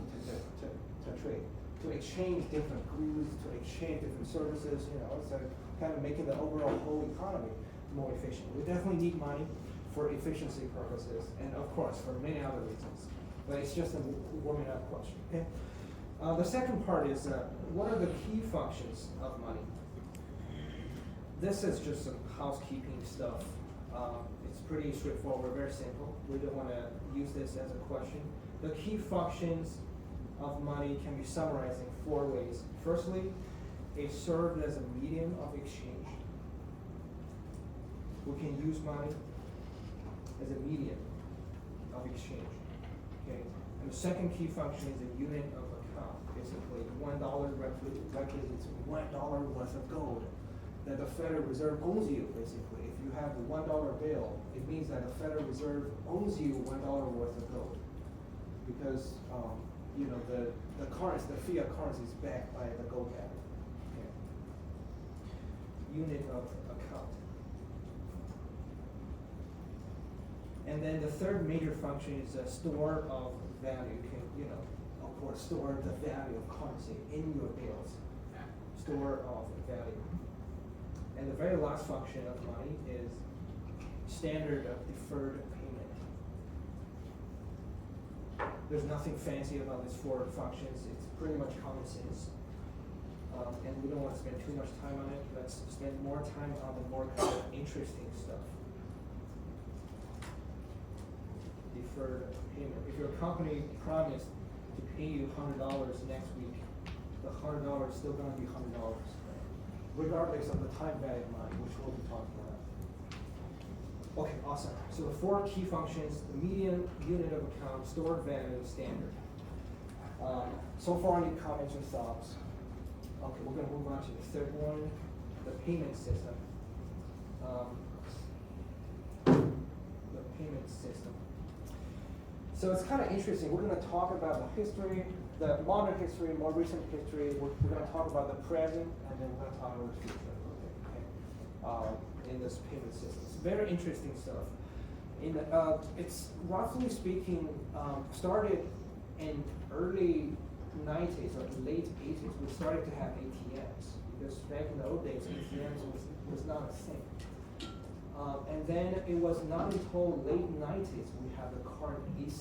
to trade, to exchange different goods, to exchange different services. It's kind of making the overall whole economy more efficient. We definitely need money for efficiency purposes, and of course for many other reasons. But it's just a warming up question. Okay. The second part is what are the key functions of money? This is just some housekeeping stuff. It's pretty straightforward, very simple. We don't want to use this as a question. The key functions of money can be summarized in 4 ways. Firstly, it served as a medium of exchange. We can use money as a medium of exchange. Okay. And the second key function is a unit of account. Basically, $1 represents $1 worth of gold. that the Federal Reserve owns you, basically. If you have a $1 bill, it means that the Federal Reserve owns you $1 worth of gold. Because, you know, the currency, the fiat currency is backed by the gold value. Okay. Unit of account. And then the third major function is a store of value. You can, you know, of course, store the value of currency in your bills. Store of value. And the very last function of money is standard of deferred payment. There's nothing fancy about these four functions. It's pretty much common sense. And we don't want to spend too much time on it. Let's spend more time on the more kind of interesting stuff. Deferred payment. If your company promised to pay you $100 next week, the $100 is still going to be $100, regardless of the time value of money, which we'll be talking about. Okay, awesome. So the four key functions: the median, unit of account, stored value, standard. So far, any comments or thoughts? Okay, we're going to move on to the third one, the payment system. The payment system. So it's kind of interesting. We're going to talk about the history, the modern history, more recent history. We're going to talk about the present, and then we're going to talk about the future. Okay. In this payment system, it's very interesting stuff. It's roughly speaking started in early 90s or late 80s. We started to have ATMs because back in the old days, ATMs was not a thing. And then it was not until late 90s we have the current ACH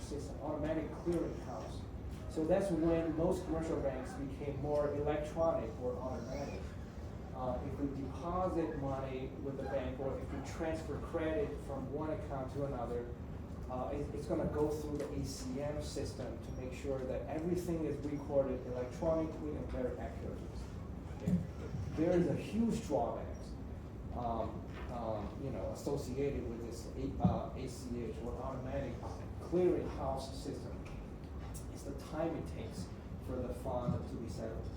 system, automatic clearing house. So that's when most commercial banks became more electronic or automatic. If we deposit money with the bank or if we transfer credit from one account to another, it's going to go through the ACM system to make sure that everything is recorded electronically and very accurately. Okay. There is a huge drawback, you know, associated with this ACH or automatic clearing house system. It's the time it takes for the fund to be settled.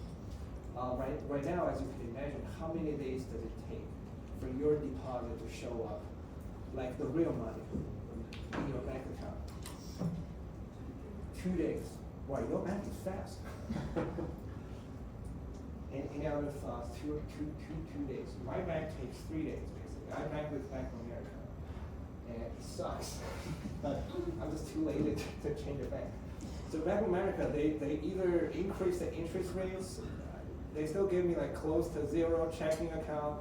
Right now, as you can imagine, how many days does it take for your deposit to show up, like the real money in your bank account? 2 days. Wow, your bank is fast. Any other thoughts? Two days. My bank takes 3 days, basically. I bank with Bank of America, and it sucks. But I'm just too lazy to change the bank. So Bank of America, they either increase the interest rates. They still give me like close to zero checking account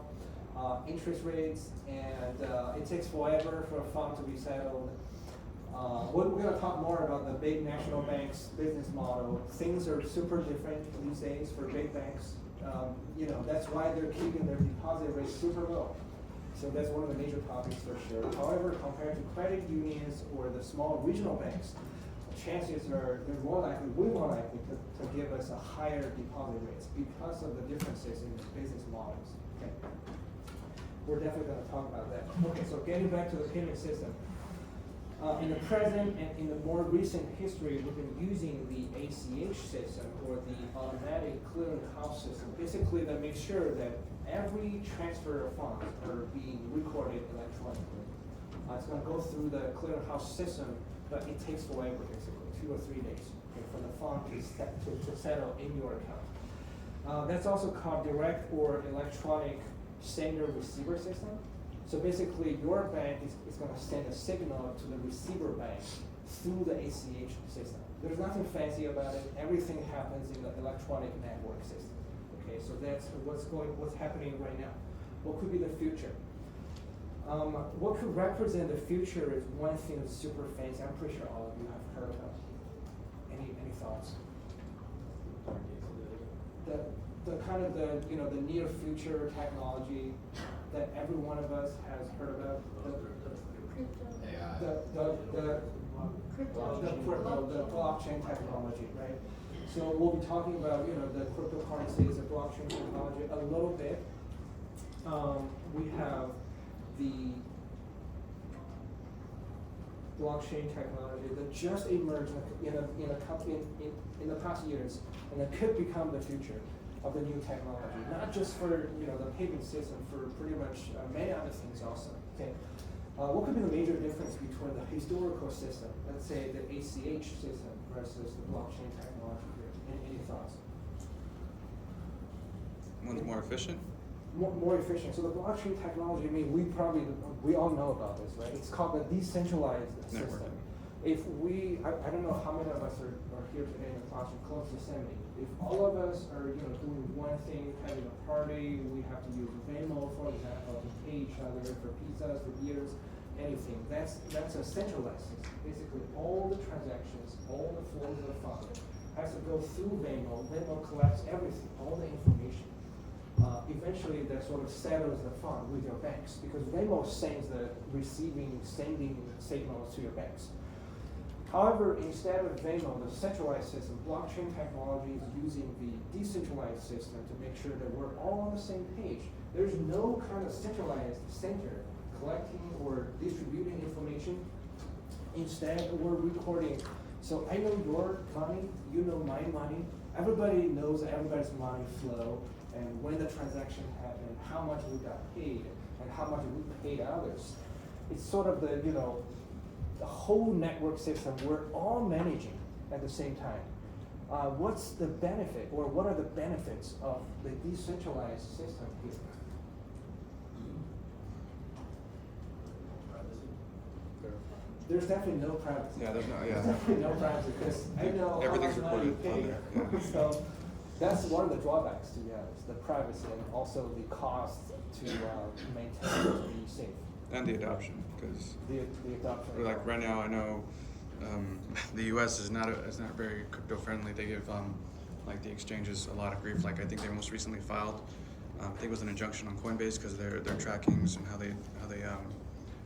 interest rates, and it takes forever for a fund to be settled. We're going to talk more about the big national banks' business model. Things are super different these days for big banks. You know, that's why they're keeping their deposit rates super low. So that's one of the major topics for sure. However, compared to credit unions or the small regional banks, chances are they're more likely to give us a higher deposit rates because of the differences in the business models. Okay. We're definitely going to talk about that. Okay, so getting back to the payment system. In the present and in the more recent history, we've been using the ACH system or the automatic clearing house system, basically that makes sure that every transfer of funds are being recorded electronically. It's going to go through the clearing house system, but it takes forever, basically, 2 or 3 days for the fund to settle in your account. That's also called direct or electronic sender-receiver system. So basically, your bank is going to send a signal to the receiver bank through the ACH system. There's nothing fancy about it. Everything happens in the electronic network system. Okay, so that's what's happening right now. What could be the future? What could represent the future is one thing that's super fancy. I'm pretty sure all of you have heard about. Any thoughts? The kind of the near future technology that every one of us has heard about. The blockchain technology, right? So we'll be talking about the cryptocurrencies, the blockchain technology a little bit. We have the blockchain technology that just emerged in the past years, and that could become the future. of the new technology, not just for the payment system, for pretty much many other things also. Okay, what could be the major difference between the historical system, let's say the ACH system, versus the blockchain technology here? Any thoughts? One's more efficient. More efficient. So the blockchain technology, I mean, we all know about this, right? It's called the decentralized system. Networking. If I don't know how many of us are here today in the classroom, close to 70. If all of us are, doing one thing, having a party, we have to use Venmo, for example, to pay each other for pizzas, for beers, anything. That's a centralized system. Basically, all the transactions, all the flows of funds has to go through Venmo. Venmo collects everything, all the information. Eventually, that sort of settles the fund with your banks, because Venmo sends the sending signals to your banks. However, instead of Venmo, the centralized system, blockchain technology is using the decentralized system to make sure that we're all on the same page. There's no kind of centralized center collecting or distributing information. Instead, we're recording. So I know your money, you know my money. Everybody knows everybody's money flow, and when the transaction happened, how much we got paid, and how much we paid others. It's sort of the whole network system we're all managing at the same time. What's the benefit, or what are the benefits of the decentralized system here? There's definitely no privacy. Yeah, there's no. There's Yeah. definitely no privacy, because I know Everything's how much money you recorded pay. on there, yeah. So that's one of the drawbacks, to be honest, the privacy, and also the cost to maintain to be safe. And the adoption, because The adoption. like right now, I know the U.S. is not very crypto friendly. They give like the exchanges a lot of grief. Like I think they most recently filed, I think it was an injunction on Coinbase because their trackings and how they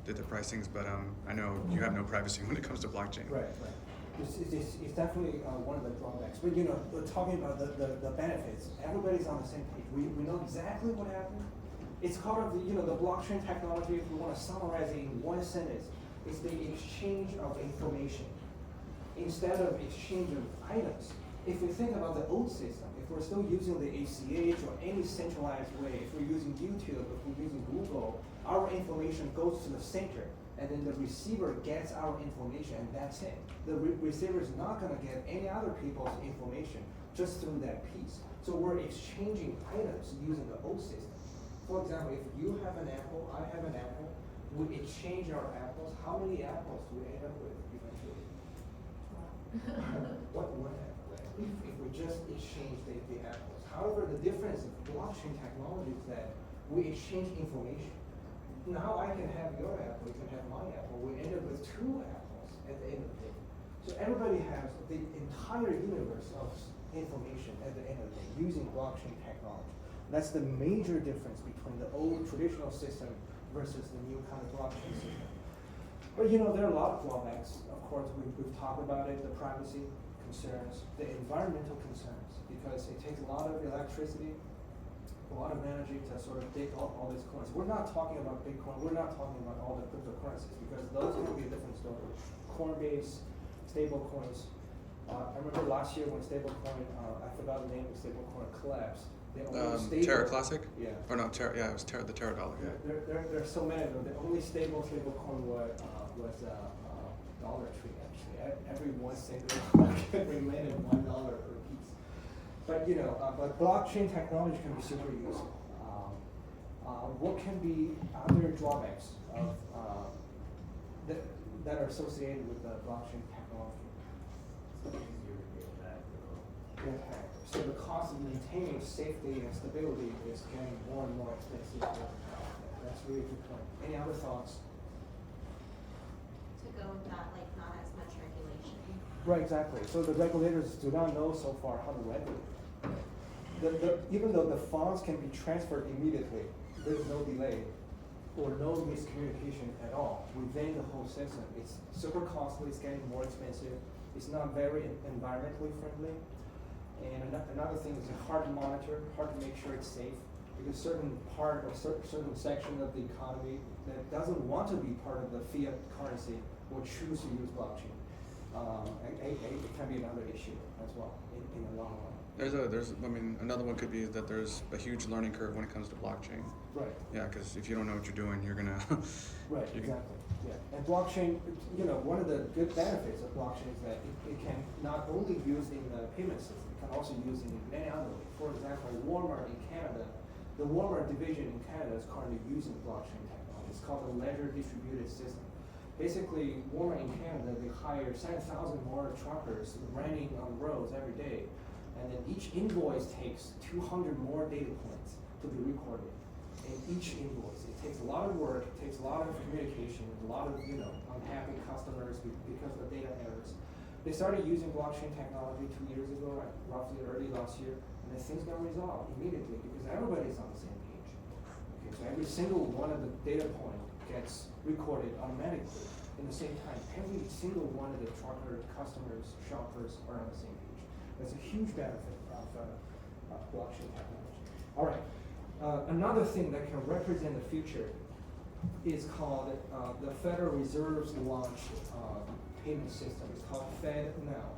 did the pricings. But I know you have no privacy when it comes to blockchain. Right. It's definitely one of the drawbacks. But we're talking about the benefits. Everybody's on the same page. We know exactly what happened. It's part of the blockchain technology. If we want to summarize it in one sentence, it's the exchange of information instead of exchange of items. If we think about the old system, if we're still using the ACH or any centralized way, if we're using YouTube, if we're using Google, our information goes to the center, and then the receiver gets our information, and that's it. The receiver is not going to get any other people's information just through that piece. So we're exchanging items using the old system. For example, if you have an apple, I have an apple, we exchange our apples. How many apples do we end up with eventually? What apple? If we just exchange the apples. However, the difference in blockchain technology is that we exchange information. Now I can have your apple, you can have my apple. We end up with two apples at the end of the day. So everybody has the entire universe of information at the end of the day using blockchain technology. That's the major difference between the old traditional system versus the new kind of blockchain system. But there are a lot of drawbacks. Of course, we've talked about it, the privacy concerns, the environmental concerns, because it takes a lot of electricity, a lot of energy to sort of dig up all these coins. We're not talking about Bitcoin, we're not talking about all the cryptocurrencies, because those will be a different story. Coinbase, stable coins. I remember last year when stablecoin, I forgot the name of stablecoin, collapsed. The only stable, Terra Classic? Yeah. Or no, Terra, yeah, it was the Terra dollar, yeah. There are so many of them. The only stable coin was Dollar Tree, actually. Every one single coin remained at $1 per piece. But but blockchain technology can be super useful. What can be other drawbacks of that are associated with the blockchain technology? Yeah. So the cost of maintaining safety and stability is getting more and more expensive over time. That's really a good point. Any other thoughts? To go with that, like not as much regulation. Right, exactly. So the regulators do not know so far how to regulate. Even though the funds can be transferred immediately, there's no delay or no miscommunication at all within the whole system. It's super costly, it's getting more expensive, it's not very environmentally friendly. And another thing is hard to monitor, hard to make sure it's safe, because certain part or certain section of the economy that doesn't want to be part of the fiat currency will choose to use blockchain. it can be another issue as well in the long run. I mean, another one could be that there's a huge learning curve when it comes to blockchain. Right. Yeah, because if you don't know what you're doing, you're gonna. Right, you can- exactly, yeah. And blockchain, you know, one of the good benefits of blockchain is that it can not only use in the payment system, it can also use in many other ways. For example, Walmart in Canada, the Walmart division in Canada is currently using blockchain technology. It's called the Ledger Distributed System. Basically, Walmart in Canada, they hire 7,000 more truckers running on the roads every day. And then each invoice takes 200 more data points to be recorded. In each invoice, it takes a lot of work, it takes a lot of communication, a lot of, you know, unhappy customers because of the data errors. They started using blockchain technology 2 years ago, roughly early last year, and then things got resolved immediately because everybody's on the same page. Okay, so every single one of the data point gets recorded automatically. In the same time, every single one of the trucker customers, shoppers are on the same page. That's a huge benefit of blockchain technology. All right. Another thing that can represent the future is called the Federal Reserve's launched payment system. It's called FedNow.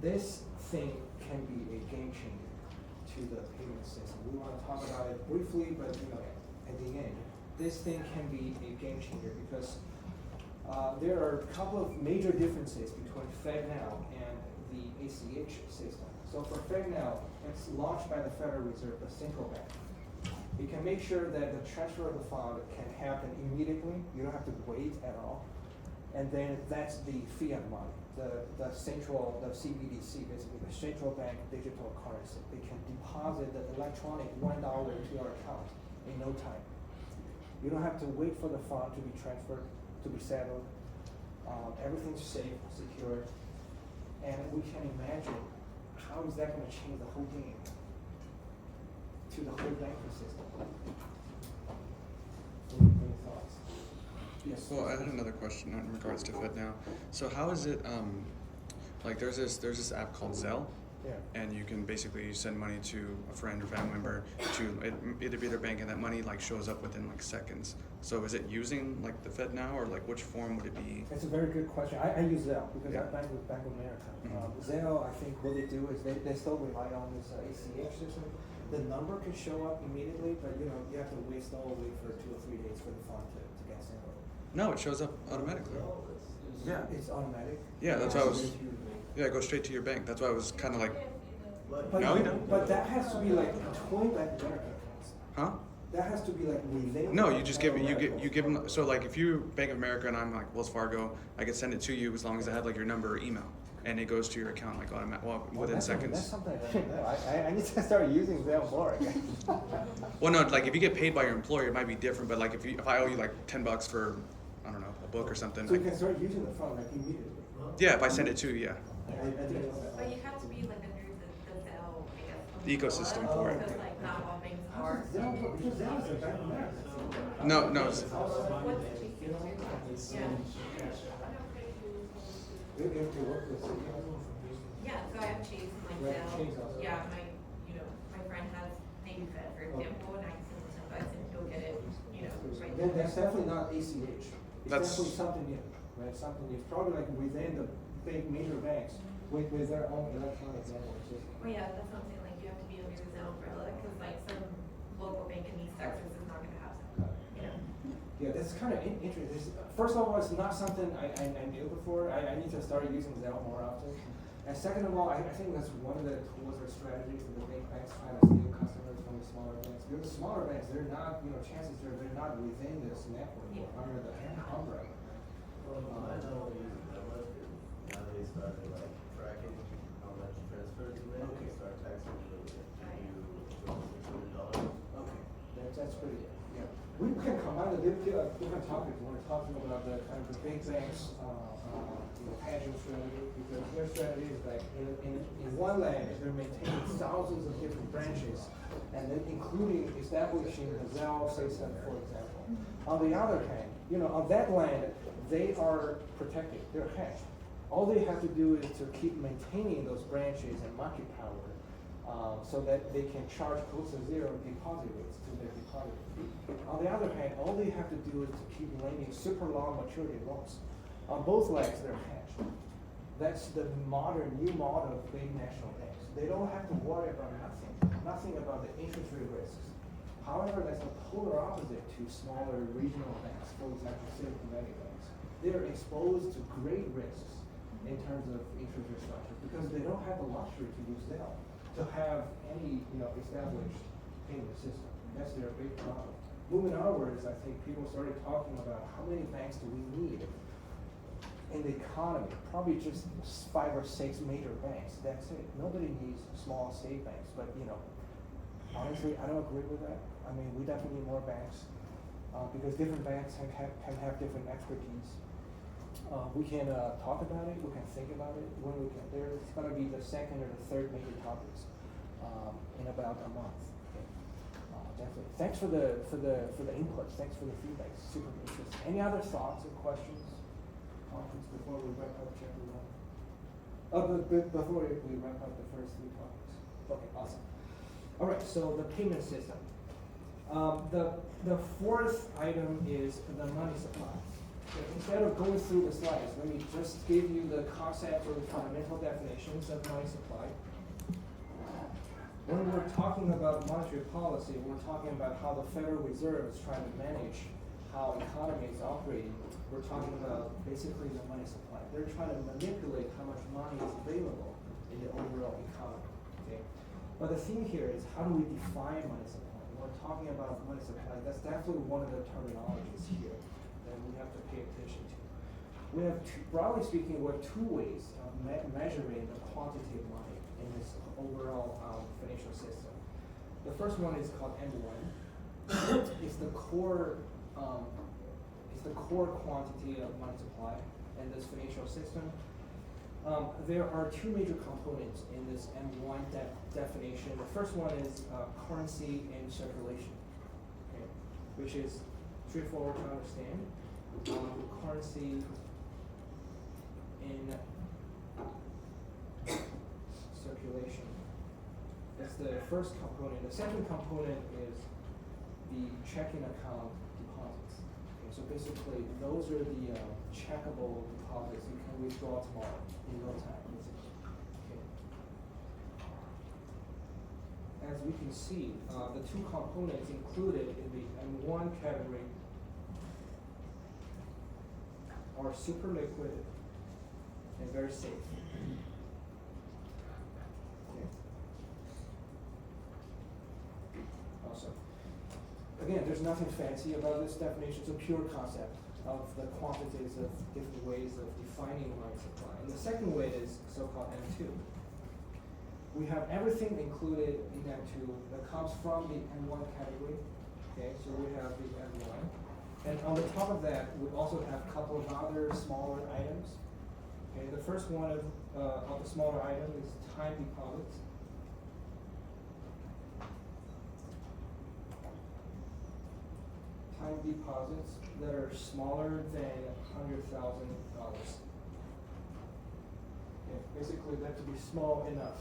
This thing can be a game changer to the payment system. We want to talk about it briefly, but you know, at the end, this thing can be a game changer because there are a couple of major differences between FedNow and the ACH system. So for FedNow, it's launched by the Federal Reserve, the central bank. It can make sure that the transfer of the fund can happen immediately. You don't have to wait at all. And then that's the fiat money, the CBDC, basically the central bank digital currency. They can deposit the electronic $1 into your account in no time. You don't have to wait for the fund to be transferred, to be settled. Everything's safe, secure. And we can imagine how is that going to change the whole game to the whole banking system? Any thoughts? Yes. Well, I had another question in regards to FedNow. So how is it? Like there's this app called Zelle. Yeah. And you can basically send money to a friend or family member to either be their bank, and that money like shows up within like seconds. So is it using like the FedNow, or like which form would it be? It's a very good question. I use Zelle because Yeah. I bank with Bank of America. Mhm. Zelle, I think what they do is they still rely on this ACH system. The number can show up immediately, but you know you have to wait for 2 or 3 days for the fund to get sent over. No, it shows up automatically. Yeah. It's automatic. Yeah, that's why I was. Yeah, go straight to your bank. That's why I was kind of like, But, No, you don't. but that has to be like between Bank of America accounts. huh? That has to be like within. No, you just give Bank of you America. give them. So like if you Bank of America and I'm like Wells Fargo, I can send it to you as long as I have like your number or email, and it goes to your account like automatic. Well, Oh, within that's seconds. something I don't know. I need to start using Zelle more. Well, no, like if you get paid by your employer, it might be different. But like if I owe you like $10 for, I don't know, a book or something. So you can start using the phone like immediately. Yeah, if I send it to you, yeah. I didn't know that. But you have to be like under the Zelle, I guess. The ecosystem umbrella, for it. Because like not all banks How are. does Zelle, because Zelle is a Bank of America. No, no. What's the chief? Yeah. It works with Zelle. Yeah, so I have Chase, my Right, Zelle. Chase also. Yeah, my friend has Navy Fed, for example, and I can send him $10 and he'll get it, right Then there. that's definitely not ACH. It's That's- definitely something new, right? Something new. It's probably like within the big major banks with their own electronic network system. Well, yeah, that's what I'm saying, like you have to be under the Zelle umbrella, cause like some local bank in East Texas is not gonna have Zelle, you know? Yeah, this is kind of interesting. First of all, it's not something I knew before. I need to start using Zelle more often. And second of all, I think that's one of the tools or strategies that the big banks try to steal customers from the smaller banks. Because the smaller banks, they're not, chances are they're not within this network or under the umbrella. I know they use that much, now they started like tracking how much transfer to make, Okay. and start taxing you if you $600. Okay, that's pretty good, yeah. We can combine the different topics when we're talking about the kind of the big banks, hedging strategy, because their strategy is like in one land, they're maintaining thousands of different branches, and then including establishing the Zelle system, for example. On the other hand, on that land, they are protected, they're hedged. All they have to do is to keep maintaining those branches and market power, so that they can charge close to zero deposit rates to their deposit. On the other hand, all they have to do is to keep lending super long maturity loans. On both legs, they're hedged. That's the new model of big national banks. They don't have to worry about nothing about the interest rate risks. However, that's the polar opposite to smaller regional banks, for example, Silicon Valley banks. They're exposed to great risks in terms of interest rate structure because they don't have the luxury to use Zelle to have any established payment system. That's their big problem. Moving onwards, I think people started talking about how many banks do we need in the economy? Probably just 5 or 6 major banks. That's it. Nobody needs small state banks. But honestly, I don't agree with that. I mean, we definitely need more banks because different banks can have different expertise. We can talk about it. We can think about it when we get there. It's going to be the second or the third major topics in about a month. Okay. Definitely. Thanks for the inputs. Thanks for the feedback. It's super interesting. Any other thoughts or questions, comments before we wrap up chapter 1? Before we wrap up the first 3 topics. Okay. Awesome. All right. So the payment system. The fourth item is the money supply. Instead of going through the slides, let me just give you the concept or the fundamental definitions of money supply. When we're talking about monetary policy, we're talking about how the Federal Reserve is trying to manage how economy is operating. We're talking about basically the money supply. They're trying to manipulate how much money is available in the overall economy. Okay? But the theme here is how do we define money supply? When we're talking about money supply, that's definitely one of the terminologies here that we have to pay attention to. We have, broadly speaking, we have 2 ways of measuring the quantity of money in this overall financial system. The first one is called M1. It's the core quantity of money supply in this financial system. There are 2 major components in this M1 definition. The first one is currency in circulation, okay, which is straightforward to understand. Currency in circulation. That's the first component. The second component is the checking account deposits. Okay, so basically, those are the checkable deposits you can withdraw tomorrow in no time. Okay. As we can see, the 2 components included in the M1 category are super liquid and very safe. Okay. Awesome. Again, there's nothing fancy about this definition. It's a pure concept of the quantities of different ways of defining money supply. And the second way is so-called M2. We have everything included in M2 that comes from the M1 category. Okay, so we have the M1. And on the top of that, we also have a couple of other smaller items. Okay, the first one of the smaller item is time deposits. Time deposits that are smaller than $100,000. Okay, basically, they have to be small enough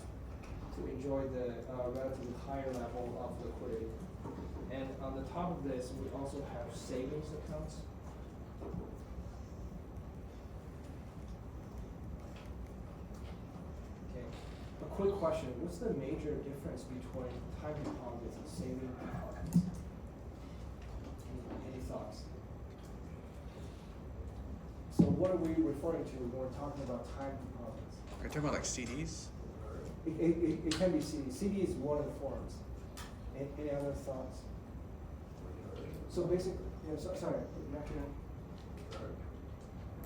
to enjoy the relatively higher level of liquidity. And on the top of this, we also have savings accounts. Okay. A quick question, what's the major difference between time deposits and savings deposits? Any thoughts? So what are we referring to when we're talking about time deposits? Are you talking about like CDs? It can be CD. CD is one of the forms. Any other thoughts? So basically, sorry,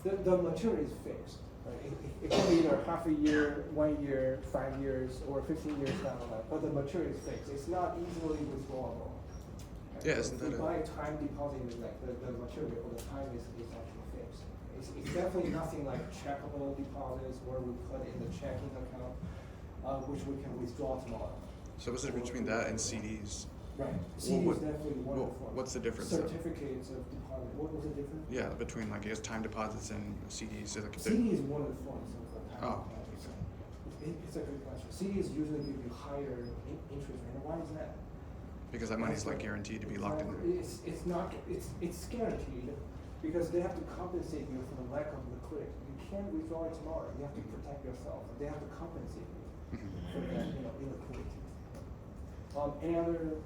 the maturity is fixed. Right? It can be either half a year, 1 year, 5 years, or 15 years down the line. But the maturity is fixed. It's not easily withdrawable. Right? Yeah, isn't If you that buy a time deposit, like the maturity or the time is actually fixed. It's definitely nothing like checkable deposits where we put in the checking account, which we can withdraw tomorrow. So what's the difference between that and CDs? Right. CD What- is definitely one of the forms. what's the difference, though? Certificates of deposit. What was the difference? Yeah, between like I guess time deposits and CDs. Like CD is one of the forms of the time Oh, deposit. It's a good question. CDs usually give you higher interest rate. And why is that? because that money's like guaranteed to be locked in there. It's not. It's guaranteed, because they have to compensate you for the lack of liquidity. You can't withdraw it tomorrow. You have to protect yourself. They have to compensate you for that, illiquidity. Any other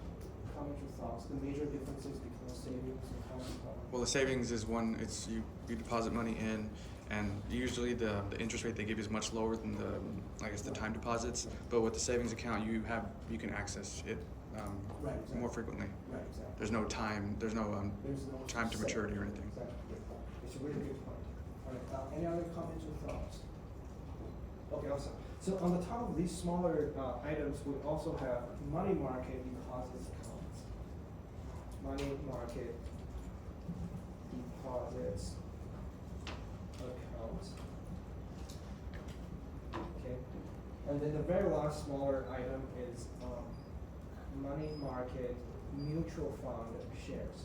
comments or thoughts? The major differences between savings and time deposit? Well, the savings is one, it's you deposit money in, and usually the interest rate they give you is much lower than the time deposits. But with the savings account, you can access it Right, exactly. more frequently. Right, exactly. There's no time There's no time to set. maturity or anything. Exactly. Good point. It's a really good point. All right. Any other comments or thoughts? Okay, awesome. So on the top of these smaller items, we also have money market deposits accounts. Money market deposits accounts. Okay. And then the very last smaller item is money market mutual fund shares.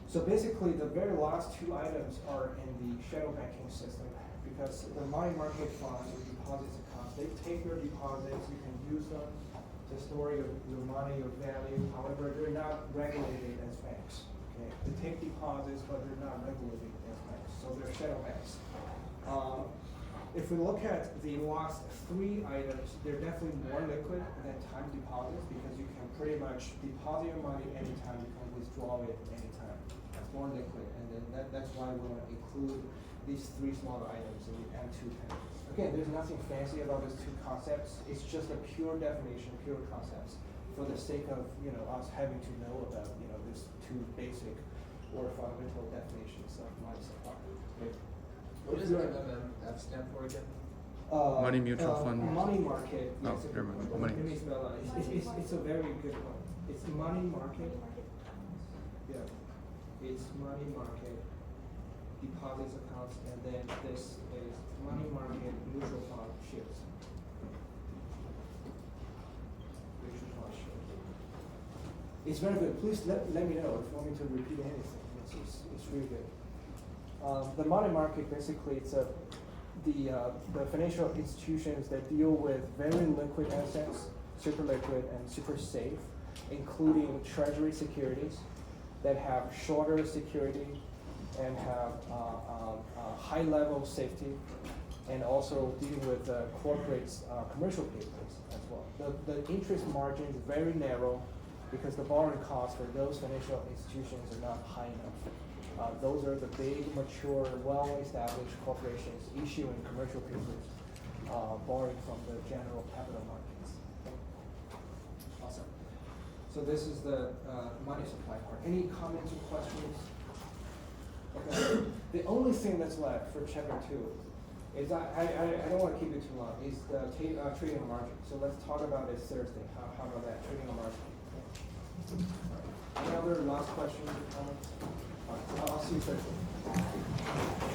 So basically, the very last two items are in the shadow banking system because the money market funds or deposits accounts, they take your deposits, you can use them to store your money, your value. However, they're not regulated as banks. Okay, they take deposits, but they're not regulated as banks, so they're shadow banks. If we look at the last three items, they're definitely more liquid than time deposits because you can pretty much deposit your money anytime, you can withdraw it anytime. That's more liquid, and then that's why we want to include these three smaller items in the M2 package. Again, there's nothing fancy about these two concepts. It's just a pure definition, pure concepts, for the sake of us having to know about these two basic or fundamental definitions of money supply. Okay. What does MMF stand for again? Money mutual fund. Money market. Oh, Yes, never mind. Money. Let me spell out. It's a very good one. It's money market. Yeah. It's money market deposits accounts, and then this is money market mutual fund shares. Mutual fund shares. It's very good. Please let me know if you want me to repeat anything. It's really good. The money market basically it's the financial institutions that deal with very liquid assets, super liquid and super safe, including treasury securities that have shorter security and have high level of safety, and also dealing with corporates commercial papers as well. The interest margin is very narrow because the borrowing costs for those financial institutions are not high enough. Those are the big, mature, well-established corporations issuing commercial papers, borrowing from the general capital markets. Awesome. So this is the money supply part. Any comments or questions? Okay. The only thing that's left for chapter 2 is I don't want to keep it too long. Is the trading margin. So let's talk about it Thursday. How about that trading margin? Any other last questions or comments? All right, I'll see you Thursday.